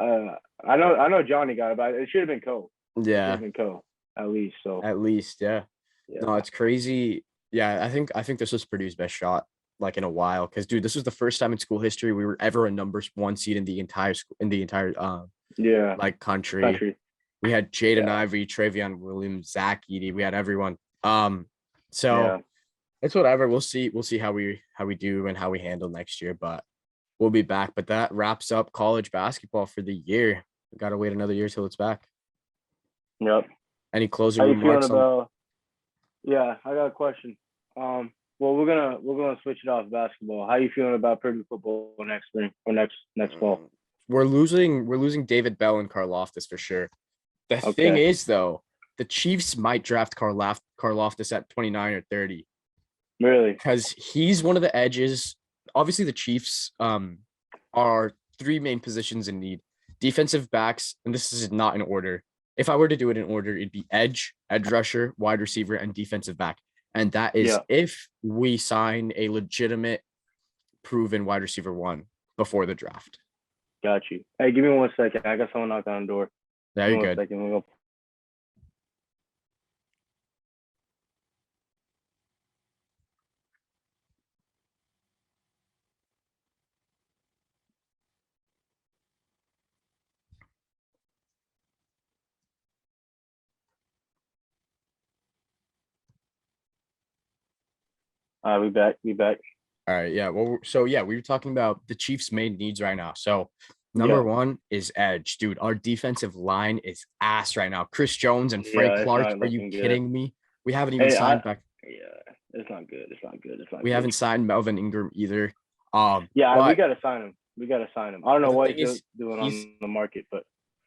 I know Johnny got it, but it should have been Cole. Yeah, it should have been Cole at least. So at least, yeah. No, it's crazy. Yeah, I think this was Purdue's best shot like in a while, because dude, this was the first time in school history we were ever a number 1 seed in the entire like country. We had Jaden Ivey, Travion Williams, Zach Edey. We had everyone. So it's whatever. We'll see how we do and how we handle next year, but we'll be back. But that wraps up college basketball for the year. We gotta wait another year till it's back. Yep. Any closing remarks? Yeah, I got a question. Well, we're gonna switch it off basketball. How you feeling about Purdue football next spring or next fall? We're losing David Bell and Karlaftis for sure. The thing is, though, the Chiefs might draft Karlaftis at 29 or 30. Really? Because he's one of the edges. Obviously, the Chiefs are 3 main positions in need. Defensive backs, and this is not in order. If I were to do it in order, it'd be edge rusher, wide receiver, and defensive back. And that is if we sign a legitimate, proven wide receiver 1 before the draft. Got you. Hey, give me 1 second. I got someone knocking on the door. Yeah, you're good. We'll go. We back. All right, yeah. Well, so yeah, we were talking about the Chiefs' main needs right now. So Number one is edge, dude. Our defensive line is ass right now. Chris Jones and Frank Yeah, it's Clark. not Are you looking good. kidding me? We haven't even Hey, signed back. yeah, it's not good. It's not good. It's not We good. haven't signed Melvin Ingram either. Yeah, we But gotta sign him. I don't know the what thing he's is, doing he's. on the market, but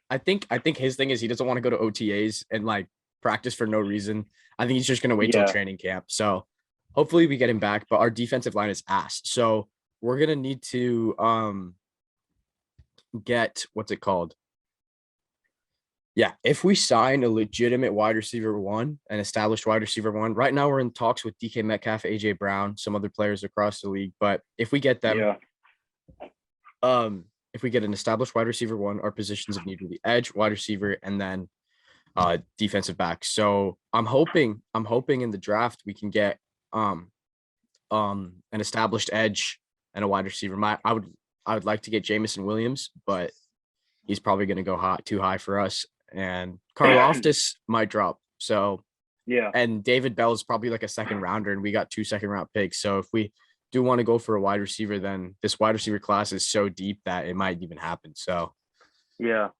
I think his thing is he doesn't want to go to OTAs and like practice for no reason. I think he's just gonna wait till yeah, training camp. So hopefully we get him back. But our defensive line is ass. So we're gonna need to get what's it called? Yeah, if we sign a legitimate wide receiver one, an established wide receiver one, right now we're in talks with DK Metcalf, AJ Brown, some other players across the league. But if we get them, yeah, if we get an established wide receiver one, our positions of need will be edge, wide receiver, and then defensive back. So I'm hoping in the draft we can get an established edge and a wide receiver. I would like to get Jamison Williams, but he's probably going to go too high for us. And Karloftis might drop. So yeah, and David Bell is probably like a second rounder, and we got 2 second-round picks. So if we do want to go for a wide receiver, then this wide receiver class is so deep that it might even happen. So yeah.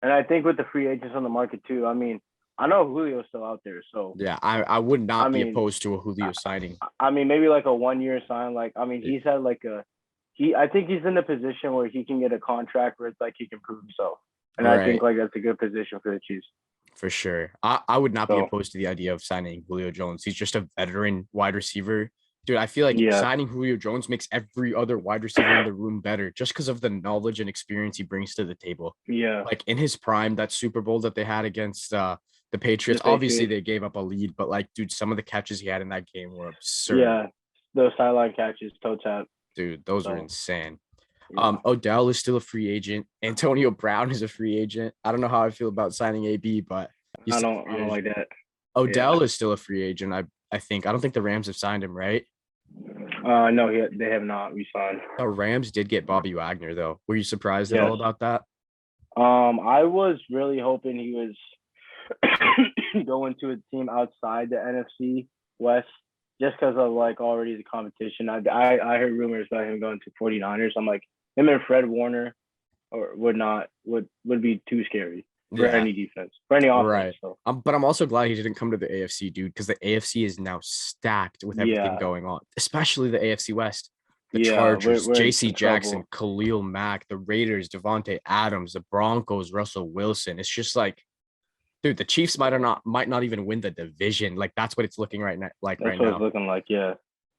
And I think with the free agents on the market too, I mean, I know Julio's still out there, so yeah, I would not be mean, opposed to a Julio signing. I mean, maybe like a 1-year sign. Like, I mean, he's had like I think he's in a position where he can get a contract where it's like he can prove himself. And I think like that's a good position for the Chiefs. For sure. I would not be opposed to the idea of signing Julio Jones. He's just a veteran wide receiver. Dude, I feel like signing Julio Jones makes every other wide receiver in the room better just because of the knowledge and experience he brings to the table. Yeah. Like in his prime, that Super Bowl that they had against the Patriots, obviously they gave up a lead, but like, dude, some of the catches he had in that game were absurd. Yeah. Those sideline catches, toe tap. Dude, those were insane. Odell is still a free agent. Antonio Brown is a free agent. I don't know how I feel about signing AB, but I don't like that. Odell is still a free agent. I think. I don't think the Rams have signed him, right? No, they have not re-signed. The Rams did get Bobby Wagner, though. Were you surprised at all about that? I was really hoping he was going to a team outside the NFC West just because of like already the competition. I heard rumors about him going to 49ers. I'm like, him and Fred Warner would be too scary for any defense, for any offense. Right. So. But I'm also glad he didn't come to the AFC, dude, because the AFC is now stacked with everything going on, especially the AFC West. The Chargers, J.C. Jackson, Khalil Mack, the Raiders, Devontae Adams, the Broncos, Russell Wilson. It's just like, dude, the Chiefs might not even win the division. Like that's what it's looking right now. That's right now. It's looking like, yeah.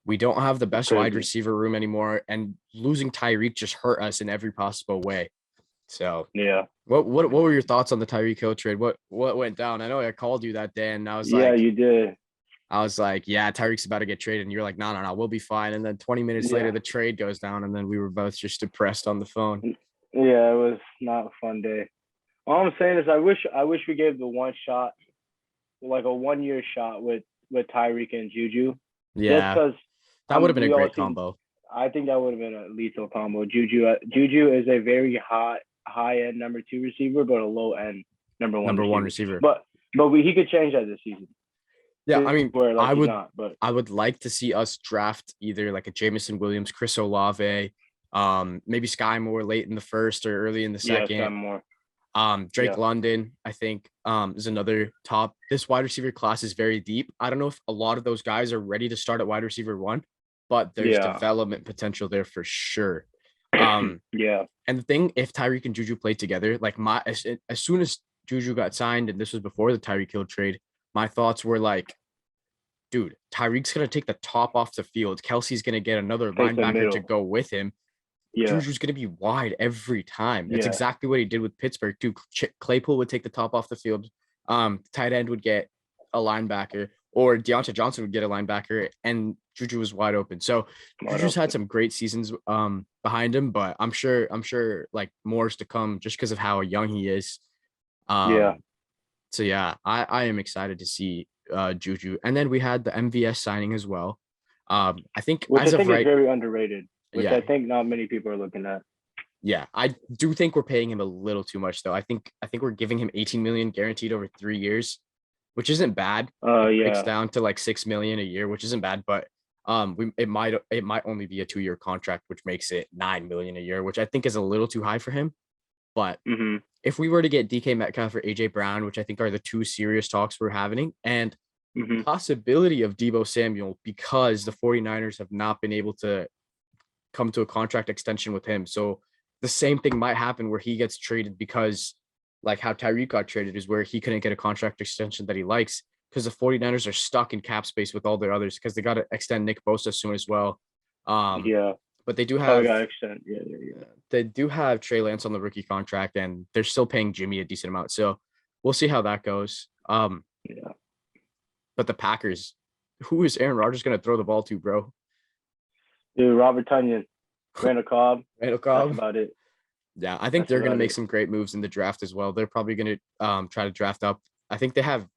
We don't have the best wide receiver room anymore, and losing Tyreek just hurt us in every possible way. So yeah. What were your thoughts on the Tyreek Hill trade? What went down? I know I called you that day, and I was like, yeah, you did. I was like, yeah, Tyreek's about to get traded, and you're like, no, we'll be fine. And then 20 minutes later, the trade goes down, and then we were both just depressed on the phone. Yeah, it was not a fun day. All I'm saying is, I wish we gave the one shot, like a 1-year shot with Tyreek and Juju. Yeah, just that would have been a great combo. I think that would have been a lethal combo. Juju is a very high-end number 2 receiver, but a low-end number one receiver. But he could change that this season. Yeah, I mean, I would like to see us draft either like a Jamison Williams, Chris Olave, maybe Sky Moore late in the first or early in the second. Yeah, Sky Moore. Drake London, I think, is another top. This wide receiver class is very deep. I don't know if a lot of those guys are ready to start at wide receiver 1, but there's development potential there for sure. And the thing, if Tyreek and Juju played together, like as soon as Juju got signed, and this was before the Tyreek Hill trade, my thoughts were like, dude, Tyreek's gonna take the top off the field. Kelsey's gonna get another linebacker to go with him. Juju's gonna be wide every time. That's exactly what he did with Pittsburgh too. Claypool would take the top off the field. Tight end would get a linebacker, or Deontay Johnson would get a linebacker, and Juju was wide open. So Juju's had some great seasons behind him, but I'm sure like more's to come just because of how young he is. So yeah, I am excited to see Juju. And then we had the MVS signing as well. I think is very underrated, which I think not many people are looking at. Yeah, I do think we're paying him a little too much though. I think we're giving him 18 million guaranteed over 3 years, which isn't bad. It breaks down to like 6 million a year, which isn't bad, but it might only be a 2-year contract, which makes it $9 million a year, which I think is a little too high for him. But if we were to get DK Metcalf or AJ Brown, which I think are the two serious talks we're having, and possibility of Deebo Samuel, because the 49ers have not been able to come to a contract extension with him. So the same thing might happen where he gets traded, because like how Tyreek got traded is where he couldn't get a contract extension that he likes, because the 49ers are stuck in cap space with all their others, because they got to extend Nick Bosa soon as well. But they do have they do have Trey Lance on the rookie contract, and they're still paying Jimmy a decent amount. So we'll see how that goes. But the Packers, who is Aaron Rodgers going to throw the ball to, bro? Dude, Robert Tonyan, Randall Cobb. That's about it. Yeah, I think they're going to make some great moves in the draft as well. They're probably going to try to draft up. I think they have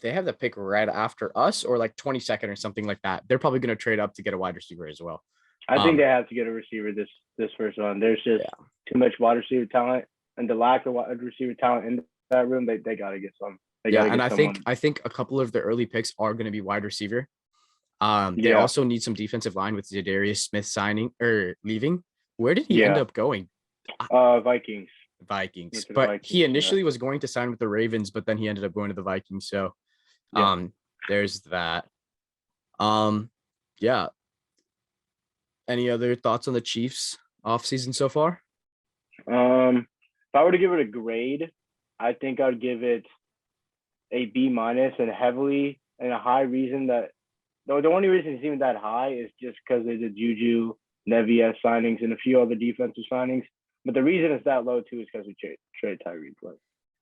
the pick right after us, or like 22nd or something like that. They're probably going to trade up to get a wide receiver as well. I think they have to get a receiver this first round. There's just too much wide receiver talent, and the lack of wide receiver talent in that room, they got to get some. I think a couple of the early picks are going to be wide receiver. They also need some defensive line with Zadarius Smith signing or leaving. Where did he end up going? Vikings. But he initially was going to sign with the Ravens, but then he ended up going to the Vikings. So, there's that. Any other thoughts on the Chiefs offseason so far? If I were to give it a grade, I think I'd give it a B-, and heavily, and a high reason that the only reason it's even that high is just because of the Juju, Nevias signings, and a few other defensive signings. But the reason it's that low too is because we trade Tyreek.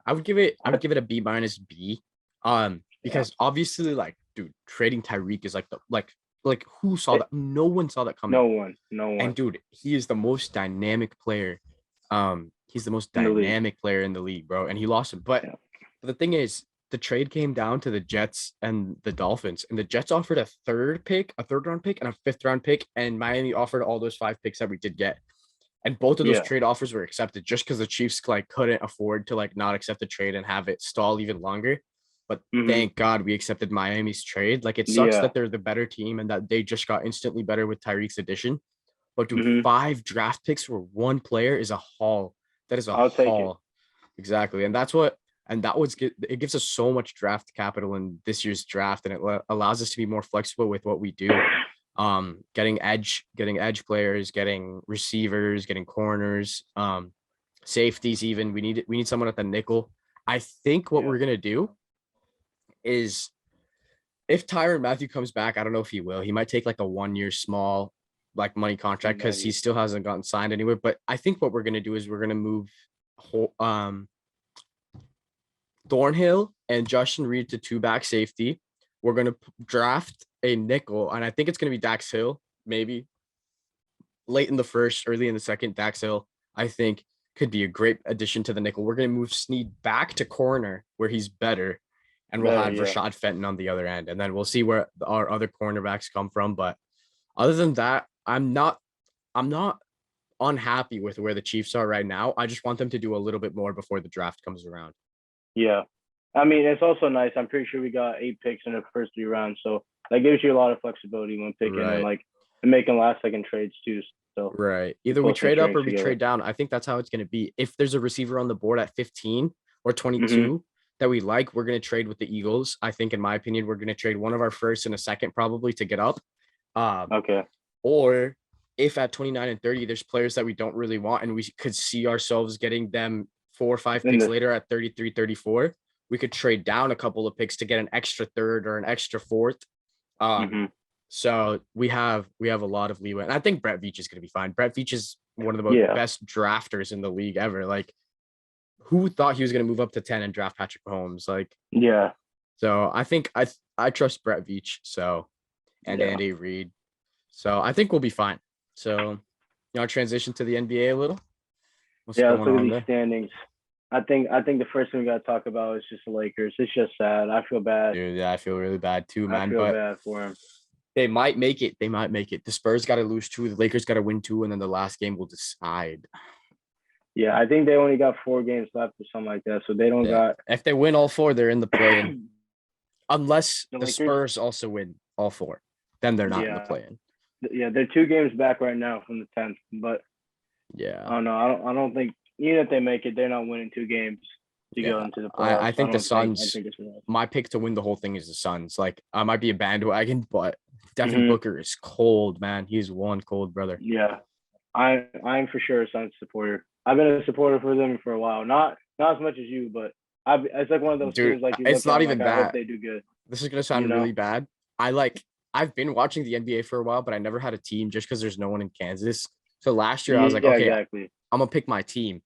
I would give it a B-, B. Because obviously, like, dude, trading Tyreek is like who saw that? No one saw that coming. No one. And dude, he is the most dynamic player. He's the most dynamic player in the league, bro. And he lost him. But the thing is, the trade came down to the Jets and the Dolphins, and the Jets offered a third round pick, and a 5th round pick, and Miami offered all those 5 picks that we did get. And both of those trade offers were accepted just because the Chiefs like couldn't afford to like not accept the trade and have it stall even longer. But thank God we accepted Miami's trade. Like, it sucks that they're the better team and that they just got instantly better with Tyreek's addition. But dude, 5 draft picks for one player is a haul. That is a haul. Take it. Exactly. And it gives us so much draft capital in this year's draft, and it allows us to be more flexible with what we do. Getting edge players, getting receivers, getting corners, safeties even. We need someone at the nickel. I think what we're gonna do is, if Tyrann Mathieu comes back, I don't know if he will. He might take like a 1-year small like money contract because he still hasn't gotten signed anywhere. But I think what we're gonna do is we're gonna move Thornhill and Justin Reed to 2-back safety. We're gonna draft a nickel, and I think it's gonna be Dax Hill, maybe late in the first, early in the second. Dax Hill, I think, could be a great addition to the nickel. We're gonna move Snead back to corner where he's better. And we'll have Rashad Fenton on the other end. And then we'll see where our other cornerbacks come from. But other than that, I'm not unhappy with where the Chiefs are right now. I just want them to do a little bit more before the draft comes around. Yeah. I mean, it's also nice. I'm pretty sure we got 8 picks in the first 3 rounds. So that gives you a lot of flexibility when picking and making last-second trades too. So either we trade up or we trade down. I think that's how it's going to be. If there's a receiver on the board at 15 or 22, that we like, we're going to trade with the Eagles. I think, in my opinion, we're going to trade one of our first and a second probably to get up. Or if at 29 and 30, there's players that we don't really want and we could see ourselves getting them 4 or 5 picks later at 33, 34, we could trade down a couple of picks to get an extra 3rd or an extra 4th. So we have a lot of leeway. And I think Brett Veach is going to be fine. Brett Veach is one of the best drafters in the league ever. Like, who thought he was going to move up to 10 and draft Patrick Mahomes? So I think I trust Brett Veach. And Andy Reid. So I think we'll be fine. So, transition to the NBA a little. Let's look at these standings. I think the first thing we got to talk about is just the Lakers. It's just sad. I feel bad. Dude, I feel really bad too, man. I feel bad for him. They might make it. The Spurs got to lose 2. The Lakers got to win 2, and then the last game will decide. Yeah, I think they only got 4 games left or something like that. So they don't got. If they win all 4, they're in the play-in. Unless the Spurs also win all 4. then they're not in the Yeah. play-in. Yeah, they're 2 games back right now from the 10th, but Yeah. I don't know. I don't think even if they make it, they're not winning 2 games to go into the playoffs. I think the Suns. I think it's enough. My pick to win the whole thing is the Suns. Like, I might be a bandwagon, but Devin Booker is cold, man. He's one cold brother. Yeah, I'm for sure a Suns supporter. I've been a supporter for them for a while. Not as much as you, but it's like one of those teams like you it's look not at, even like, that. I hope they do good. This is gonna sound really bad. I've been watching the NBA for a while, but I never had a team just because there's no one in Kansas. So last year I was like, okay, exactly. I'm gonna pick my team.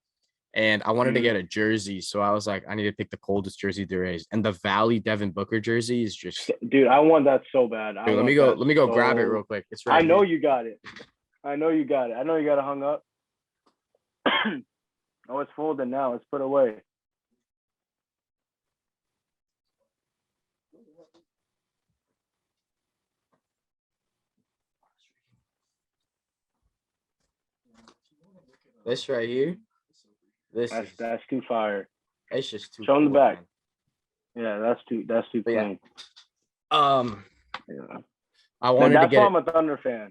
And I wanted to get a jersey, so I was like, I need to pick the coldest jersey there is. And the Valley Devin Booker jersey is just, dude, I want that so bad. Dude, let me go grab it real quick. It's right. I know you got it. I know you got it hung up. Oh, it's folded now. It's put away. This right here. That's too fire. It's just too. Show them the back. Yeah, that's too clean. Yeah. I wanted to get. That's why I'm a Thunder fan.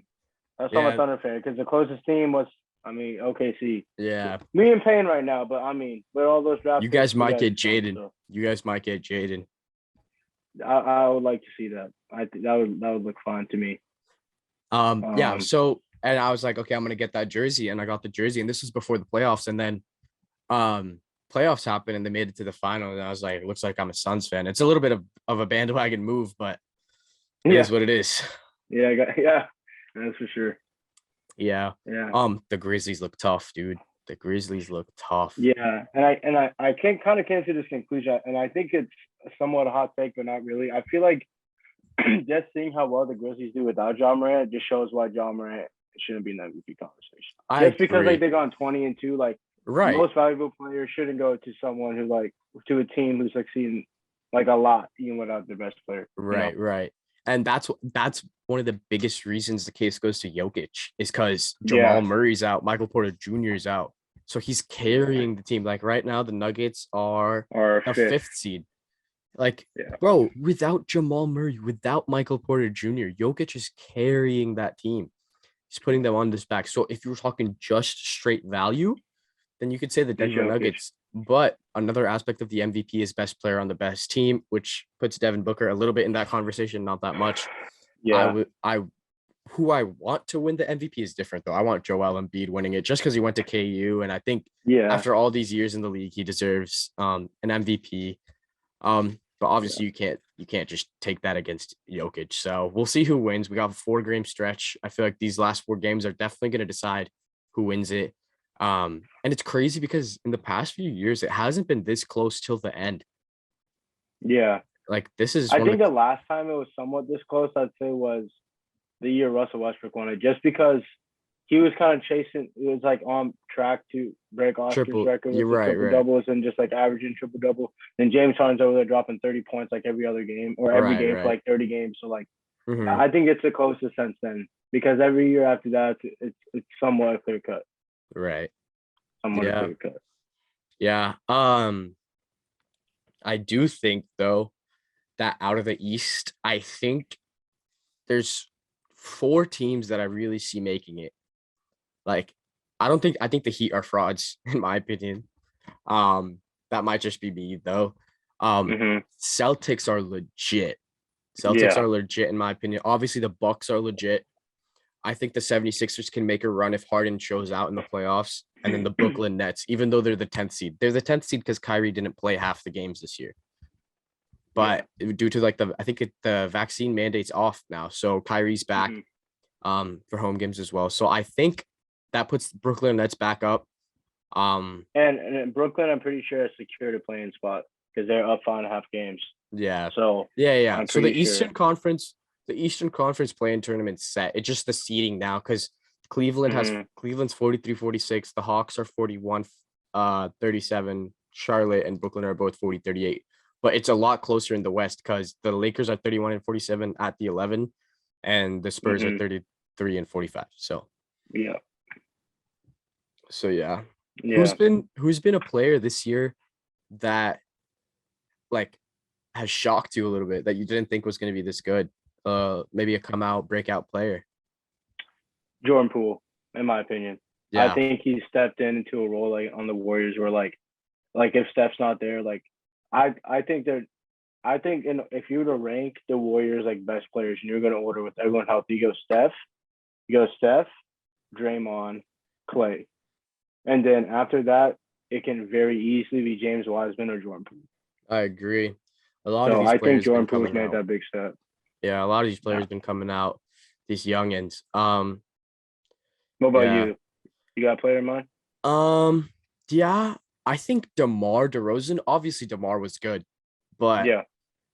That's why I'm a Thunder fan, because the closest team was, OKC. Yeah. Me and Payne right now, but with all those drafts. You guys might get Jaden. So. You guys might get Jaden. I would like to see that. I think that would look fine to me. Yeah. So, and I was like, okay, I'm gonna get that jersey, and I got the jersey, and this was before the playoffs, and then, playoffs happened, and they made it to the final, and I was like, it looks like I'm a Suns fan. It's a little bit of a bandwagon move, but it is what it is. Yeah, that's for sure. Yeah. The Grizzlies look tough, dude. The Grizzlies look tough. Yeah, and I came to this conclusion, and I think it's somewhat a hot take, but not really. I feel like just seeing how well the Grizzlies do without Ja Morant just shows why Ja Morant shouldn't be in the MVP conversation. Because like they gone 20-2, like right. Most valuable players shouldn't go to someone who to a team who's succeeding like a lot even without their best player. Right, right. And that's one of the biggest reasons the case goes to Jokic is because Jamal Murray's out, Michael Porter Jr. is out. So he's carrying the team. Like right now, the Nuggets are a fifth seed. Like, bro, without Jamal Murray, without Michael Porter Jr., Jokic is carrying that team. He's putting them on his back. So if you're talking just straight value, then you could say the Denver Nuggets. But another aspect of the MVP is best player on the best team, which puts Devin Booker a little bit in that conversation, not that much. Yeah. Who I want to win the MVP is different, though. I want Joel Embiid winning it just because he went to KU. And I think after all these years in the league, he deserves an MVP. But obviously you can't just take that against Jokic. So we'll see who wins. We got a 4-game stretch. I feel like these last 4 games are definitely going to decide who wins it. And it's crazy because in the past few years, it hasn't been this close till the end. Yeah. Like this is. I think the last time it was somewhat this close, I'd say, was the year Russell Westbrook won it, just because he was kind of chasing. It was like on track to break Oscar's record with triple doubles and just like averaging triple double. Then James Harden's over there dropping 30 points like every other game or every game for like 30 games. So like, I think it's the closest since then, because every year after that, it's somewhat clear cut. Right. Somewhat clear cut. Yeah. I do think though that out of the East, I think there's 4 teams that I really see making it. Like, I think the Heat are frauds, in my opinion. That might just be me though. Celtics are legit. Celtics are legit, in my opinion. Obviously, the Bucks are legit. I think the 76ers can make a run if Harden shows out in the playoffs. And then the Brooklyn Nets, even though they're the 10th seed. They're the 10th seed because Kyrie didn't play half the games this year. But due to like the vaccine mandate's off now. So Kyrie's back for home games as well. So I think that puts Brooklyn Nets back up. And Brooklyn, I'm pretty sure, has secured a playing spot because they're up 5.5 games. Yeah. So So the Eastern Conference play-in tournament's set. It's just the seeding now because Cleveland's 43-46. The Hawks are 41-37. Charlotte and Brooklyn are both 40-38. But it's a lot closer in the West because the Lakers are 31-47 at the 11, and the Spurs are 33-45. So who's been a player this year that like has shocked you a little bit that you didn't think was going to be this good? maybe a come out breakout player. Jordan Poole, in my opinion. I Yeah, think he stepped into a role like on the Warriors where like if Steph's not there, like I think they're I think if you were to rank the Warriors like best players and you're gonna order with everyone healthy, you go Steph, Draymond, Clay. And then after that, it can very easily be James Wiseman or Jordan Poole. I agree. A lot of So these I think players been Jordan Poole's coming made out. that big step. Yeah, a lot of these Yeah. players been coming out. These youngins. What about Yeah. you? You got a player in mind? Um, yeah, I think DeMar DeRozan. Obviously, DeMar was good, but Yeah.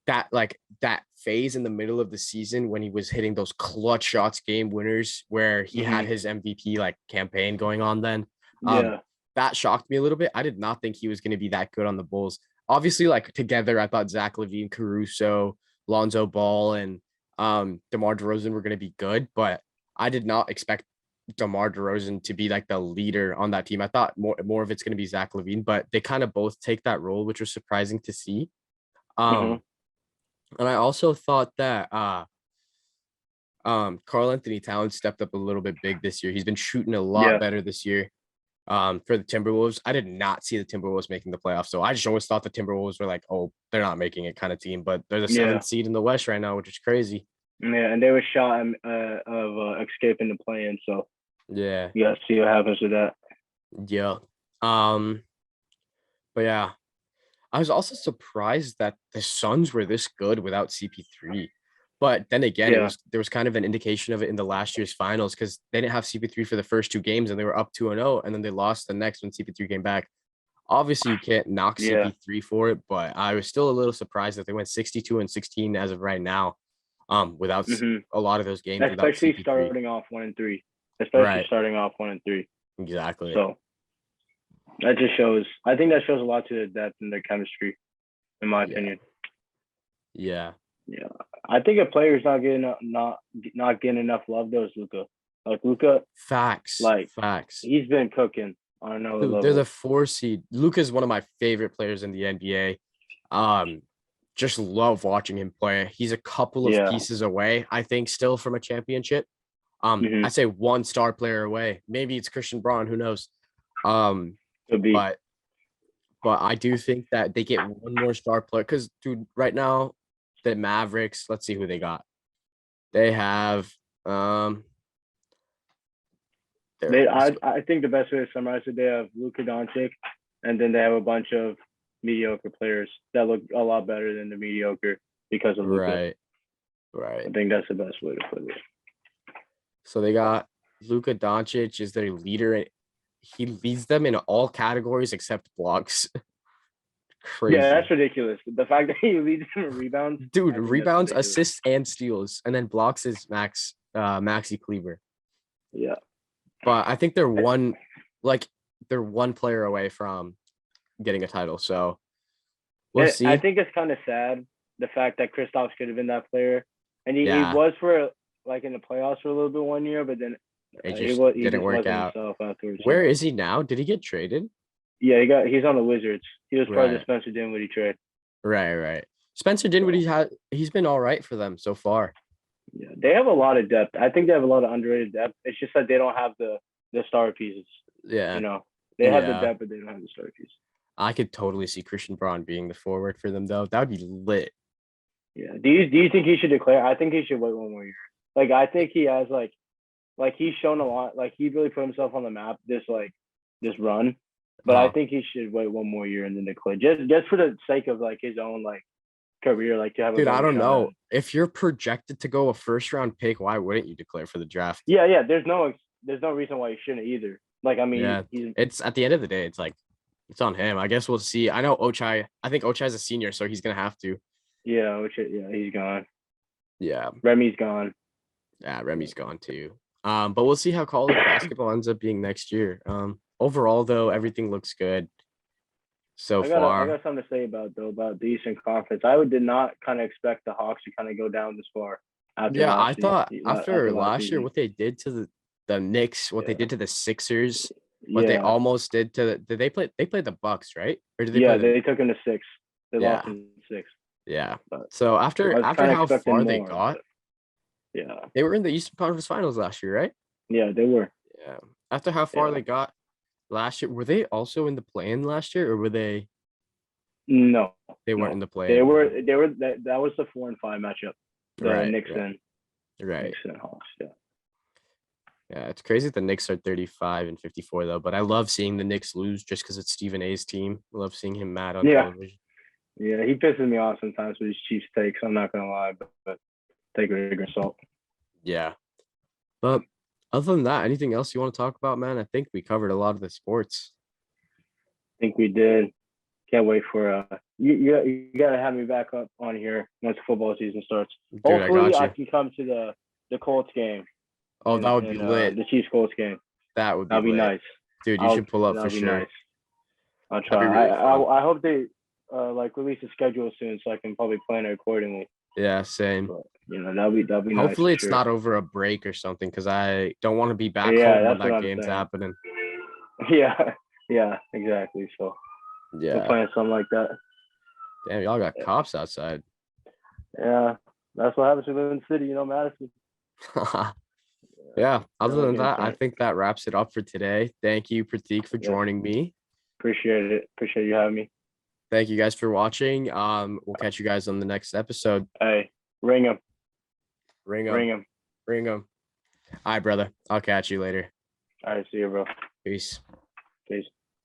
that phase in the middle of the season when he was hitting those clutch shots, game winners, where he had Mm-hmm. his MVP like campaign going on. Then, Yeah. that shocked me a little bit. I did not think he was going to be that good on the Bulls. Obviously, like together, I thought Zach LaVine, Caruso, Lonzo Ball, and DeMar DeRozan were going to be good, but I did not expect DeMar DeRozan to be like the leader on that team. I thought more of it's going to be Zach LaVine, but they kind of both take that role, which was surprising to see. Mm-hmm. Um, and I also thought that Karl Anthony Towns stepped up a little bit big this year. He's been shooting a lot Yeah. better this year. For the Timberwolves, I did not see the Timberwolves making the playoffs. So I just always thought the Timberwolves were like, oh, they're not making it kind of team, but they're the Yeah. seventh seed in the West right now, which is crazy. Yeah. And they were shot of escaping the play-in. So Yeah. you gotta see what happens with that. Yeah. Um, but yeah, I was also surprised that the Suns were this good without CP3. But then again, Yeah. there was kind of an indication of it in the last year's finals because they didn't have CP3 for the first two games and they were up 2-0, and then they lost the next when CP3 came back. Obviously, you can't knock Yeah. CP3 for it, but I was still a little surprised that they went 62-16 as of right now. Without Mm-hmm. a lot of those games without Especially CP3. starting off 1-3. Especially Right. starting off 1-3. Exactly. So that just shows. I think that shows a lot to their depth and their chemistry, in my opinion. Yeah. Yeah, I think a player's not getting enough love though is Luka. Like Luka, Facts. like Facts. he's been cooking on another Dude, level. they're the 4 seed. Luka is one of my favorite players in the NBA. Just love watching him play. He's a couple of pieces away, I think, still from a championship. I say one star player away. Maybe it's Christian Braun. Who knows? Could be. But I do think that they get one more star player because, dude, right now the Mavericks. Let's see who they got. They have I think the best way to summarize it, they have Luka Doncic, and then they have a bunch of mediocre players that look a lot better than the mediocre because of Luka. Right. I think that's the best way to put it. So they got Luka Doncic is their leader. He leads them in all categories except blocks. Crazy. Yeah, that's ridiculous. The fact that he leads them in rebounds. Dude, rebounds, assists, and steals. And then blocks is Maxi Kleber. Yeah. But I think they're one player away from getting a title. So we'll see. I think it's kind of sad the fact that Kristaps could have been that player. And he was for like in the playoffs for a little bit one year, but then it just didn't work out. Where is he now? Did he get traded? Yeah, he's on the Wizards. He was part of the Spencer Dinwiddie trade. Right. Spencer Dinwiddie he's been all right for them so far. Yeah, they have a lot of depth. I think they have a lot of underrated depth. It's just that they don't have the star pieces. Yeah. You know, they have the depth, but they don't have the star pieces. I could totally see Christian Braun being the forward for them, though. That would be lit. Yeah. Do you think he should declare? I think he should wait one more year. Like, I think he has like he's shown a lot. Like, he really put himself on the map this run. But I think he should wait one more year and then declare. Just for the sake of like his own like career, like to have. Dude, I don't know. If you're projected to go a first round pick, why wouldn't you declare for the draft? Yeah. There's no reason why you shouldn't either. Like, I mean, it's at the end of the day, it's like it's on him. I guess we'll see. I know Ochai. I think Ochai's a senior, so he's gonna have to. Yeah, he's gone. Yeah. Remy's gone. Yeah, Remy's gone too. But we'll see how college basketball ends up being next year. Overall, though, everything looks good so far. I got something to say about the Eastern Conference. I did not kind of expect the Hawks to kind of go down this far. I thought after last year, what they did to the Knicks, what they did to the Sixers, what they almost did to did they play? They played the Bucks, right? Or did they? Yeah, they took them to 6. They lost in 6. Yeah. So after how far they got, Yeah. They were in the Eastern Conference Finals last year, right? Yeah, they were. Yeah. After how far they got last year, were they also in the play-in last year, or were they? No, They weren't in the They play-in. were. That was the 4 and 5 matchup. The Knicks and Hawks. Yeah. Yeah, it's crazy the Knicks are 35 and 54 though, but I love seeing the Knicks lose just because it's Stephen A's team. I love seeing him mad on television. Yeah, he pisses me off sometimes with his Chiefs takes. I'm not gonna lie, but take it with a grain of salt. Yeah, but other than that, anything else you want to talk about, man? I think we covered a lot of the sports. I think we did. Can't wait for you gotta have me back up on here once football season starts. Dude, Hopefully, I can come to the Colts game. Oh, that would be lit. The Chiefs Colts game. That would be nice. Dude, you should pull up for sure. Nice. I'll try. Really I hope they release a schedule soon so I can probably plan it accordingly. Yeah, same. But, that'll be Hopefully nice. Hopefully it's not over a break or something because I don't want to be back home when that game's happening. Yeah, exactly. So we'll plan something like that. Damn, y'all got cops outside. Yeah, that's what happens when you live in the city, Madison. Yeah, other than that, I think that wraps it up for today. Thank you, Prathik, for joining me. Appreciate it. Appreciate you having me. Thank you guys for watching. We'll catch you guys on the next episode. Hey, ring him. Ring him. All right, brother. I'll catch you later. All right, see you, bro. Peace. Peace.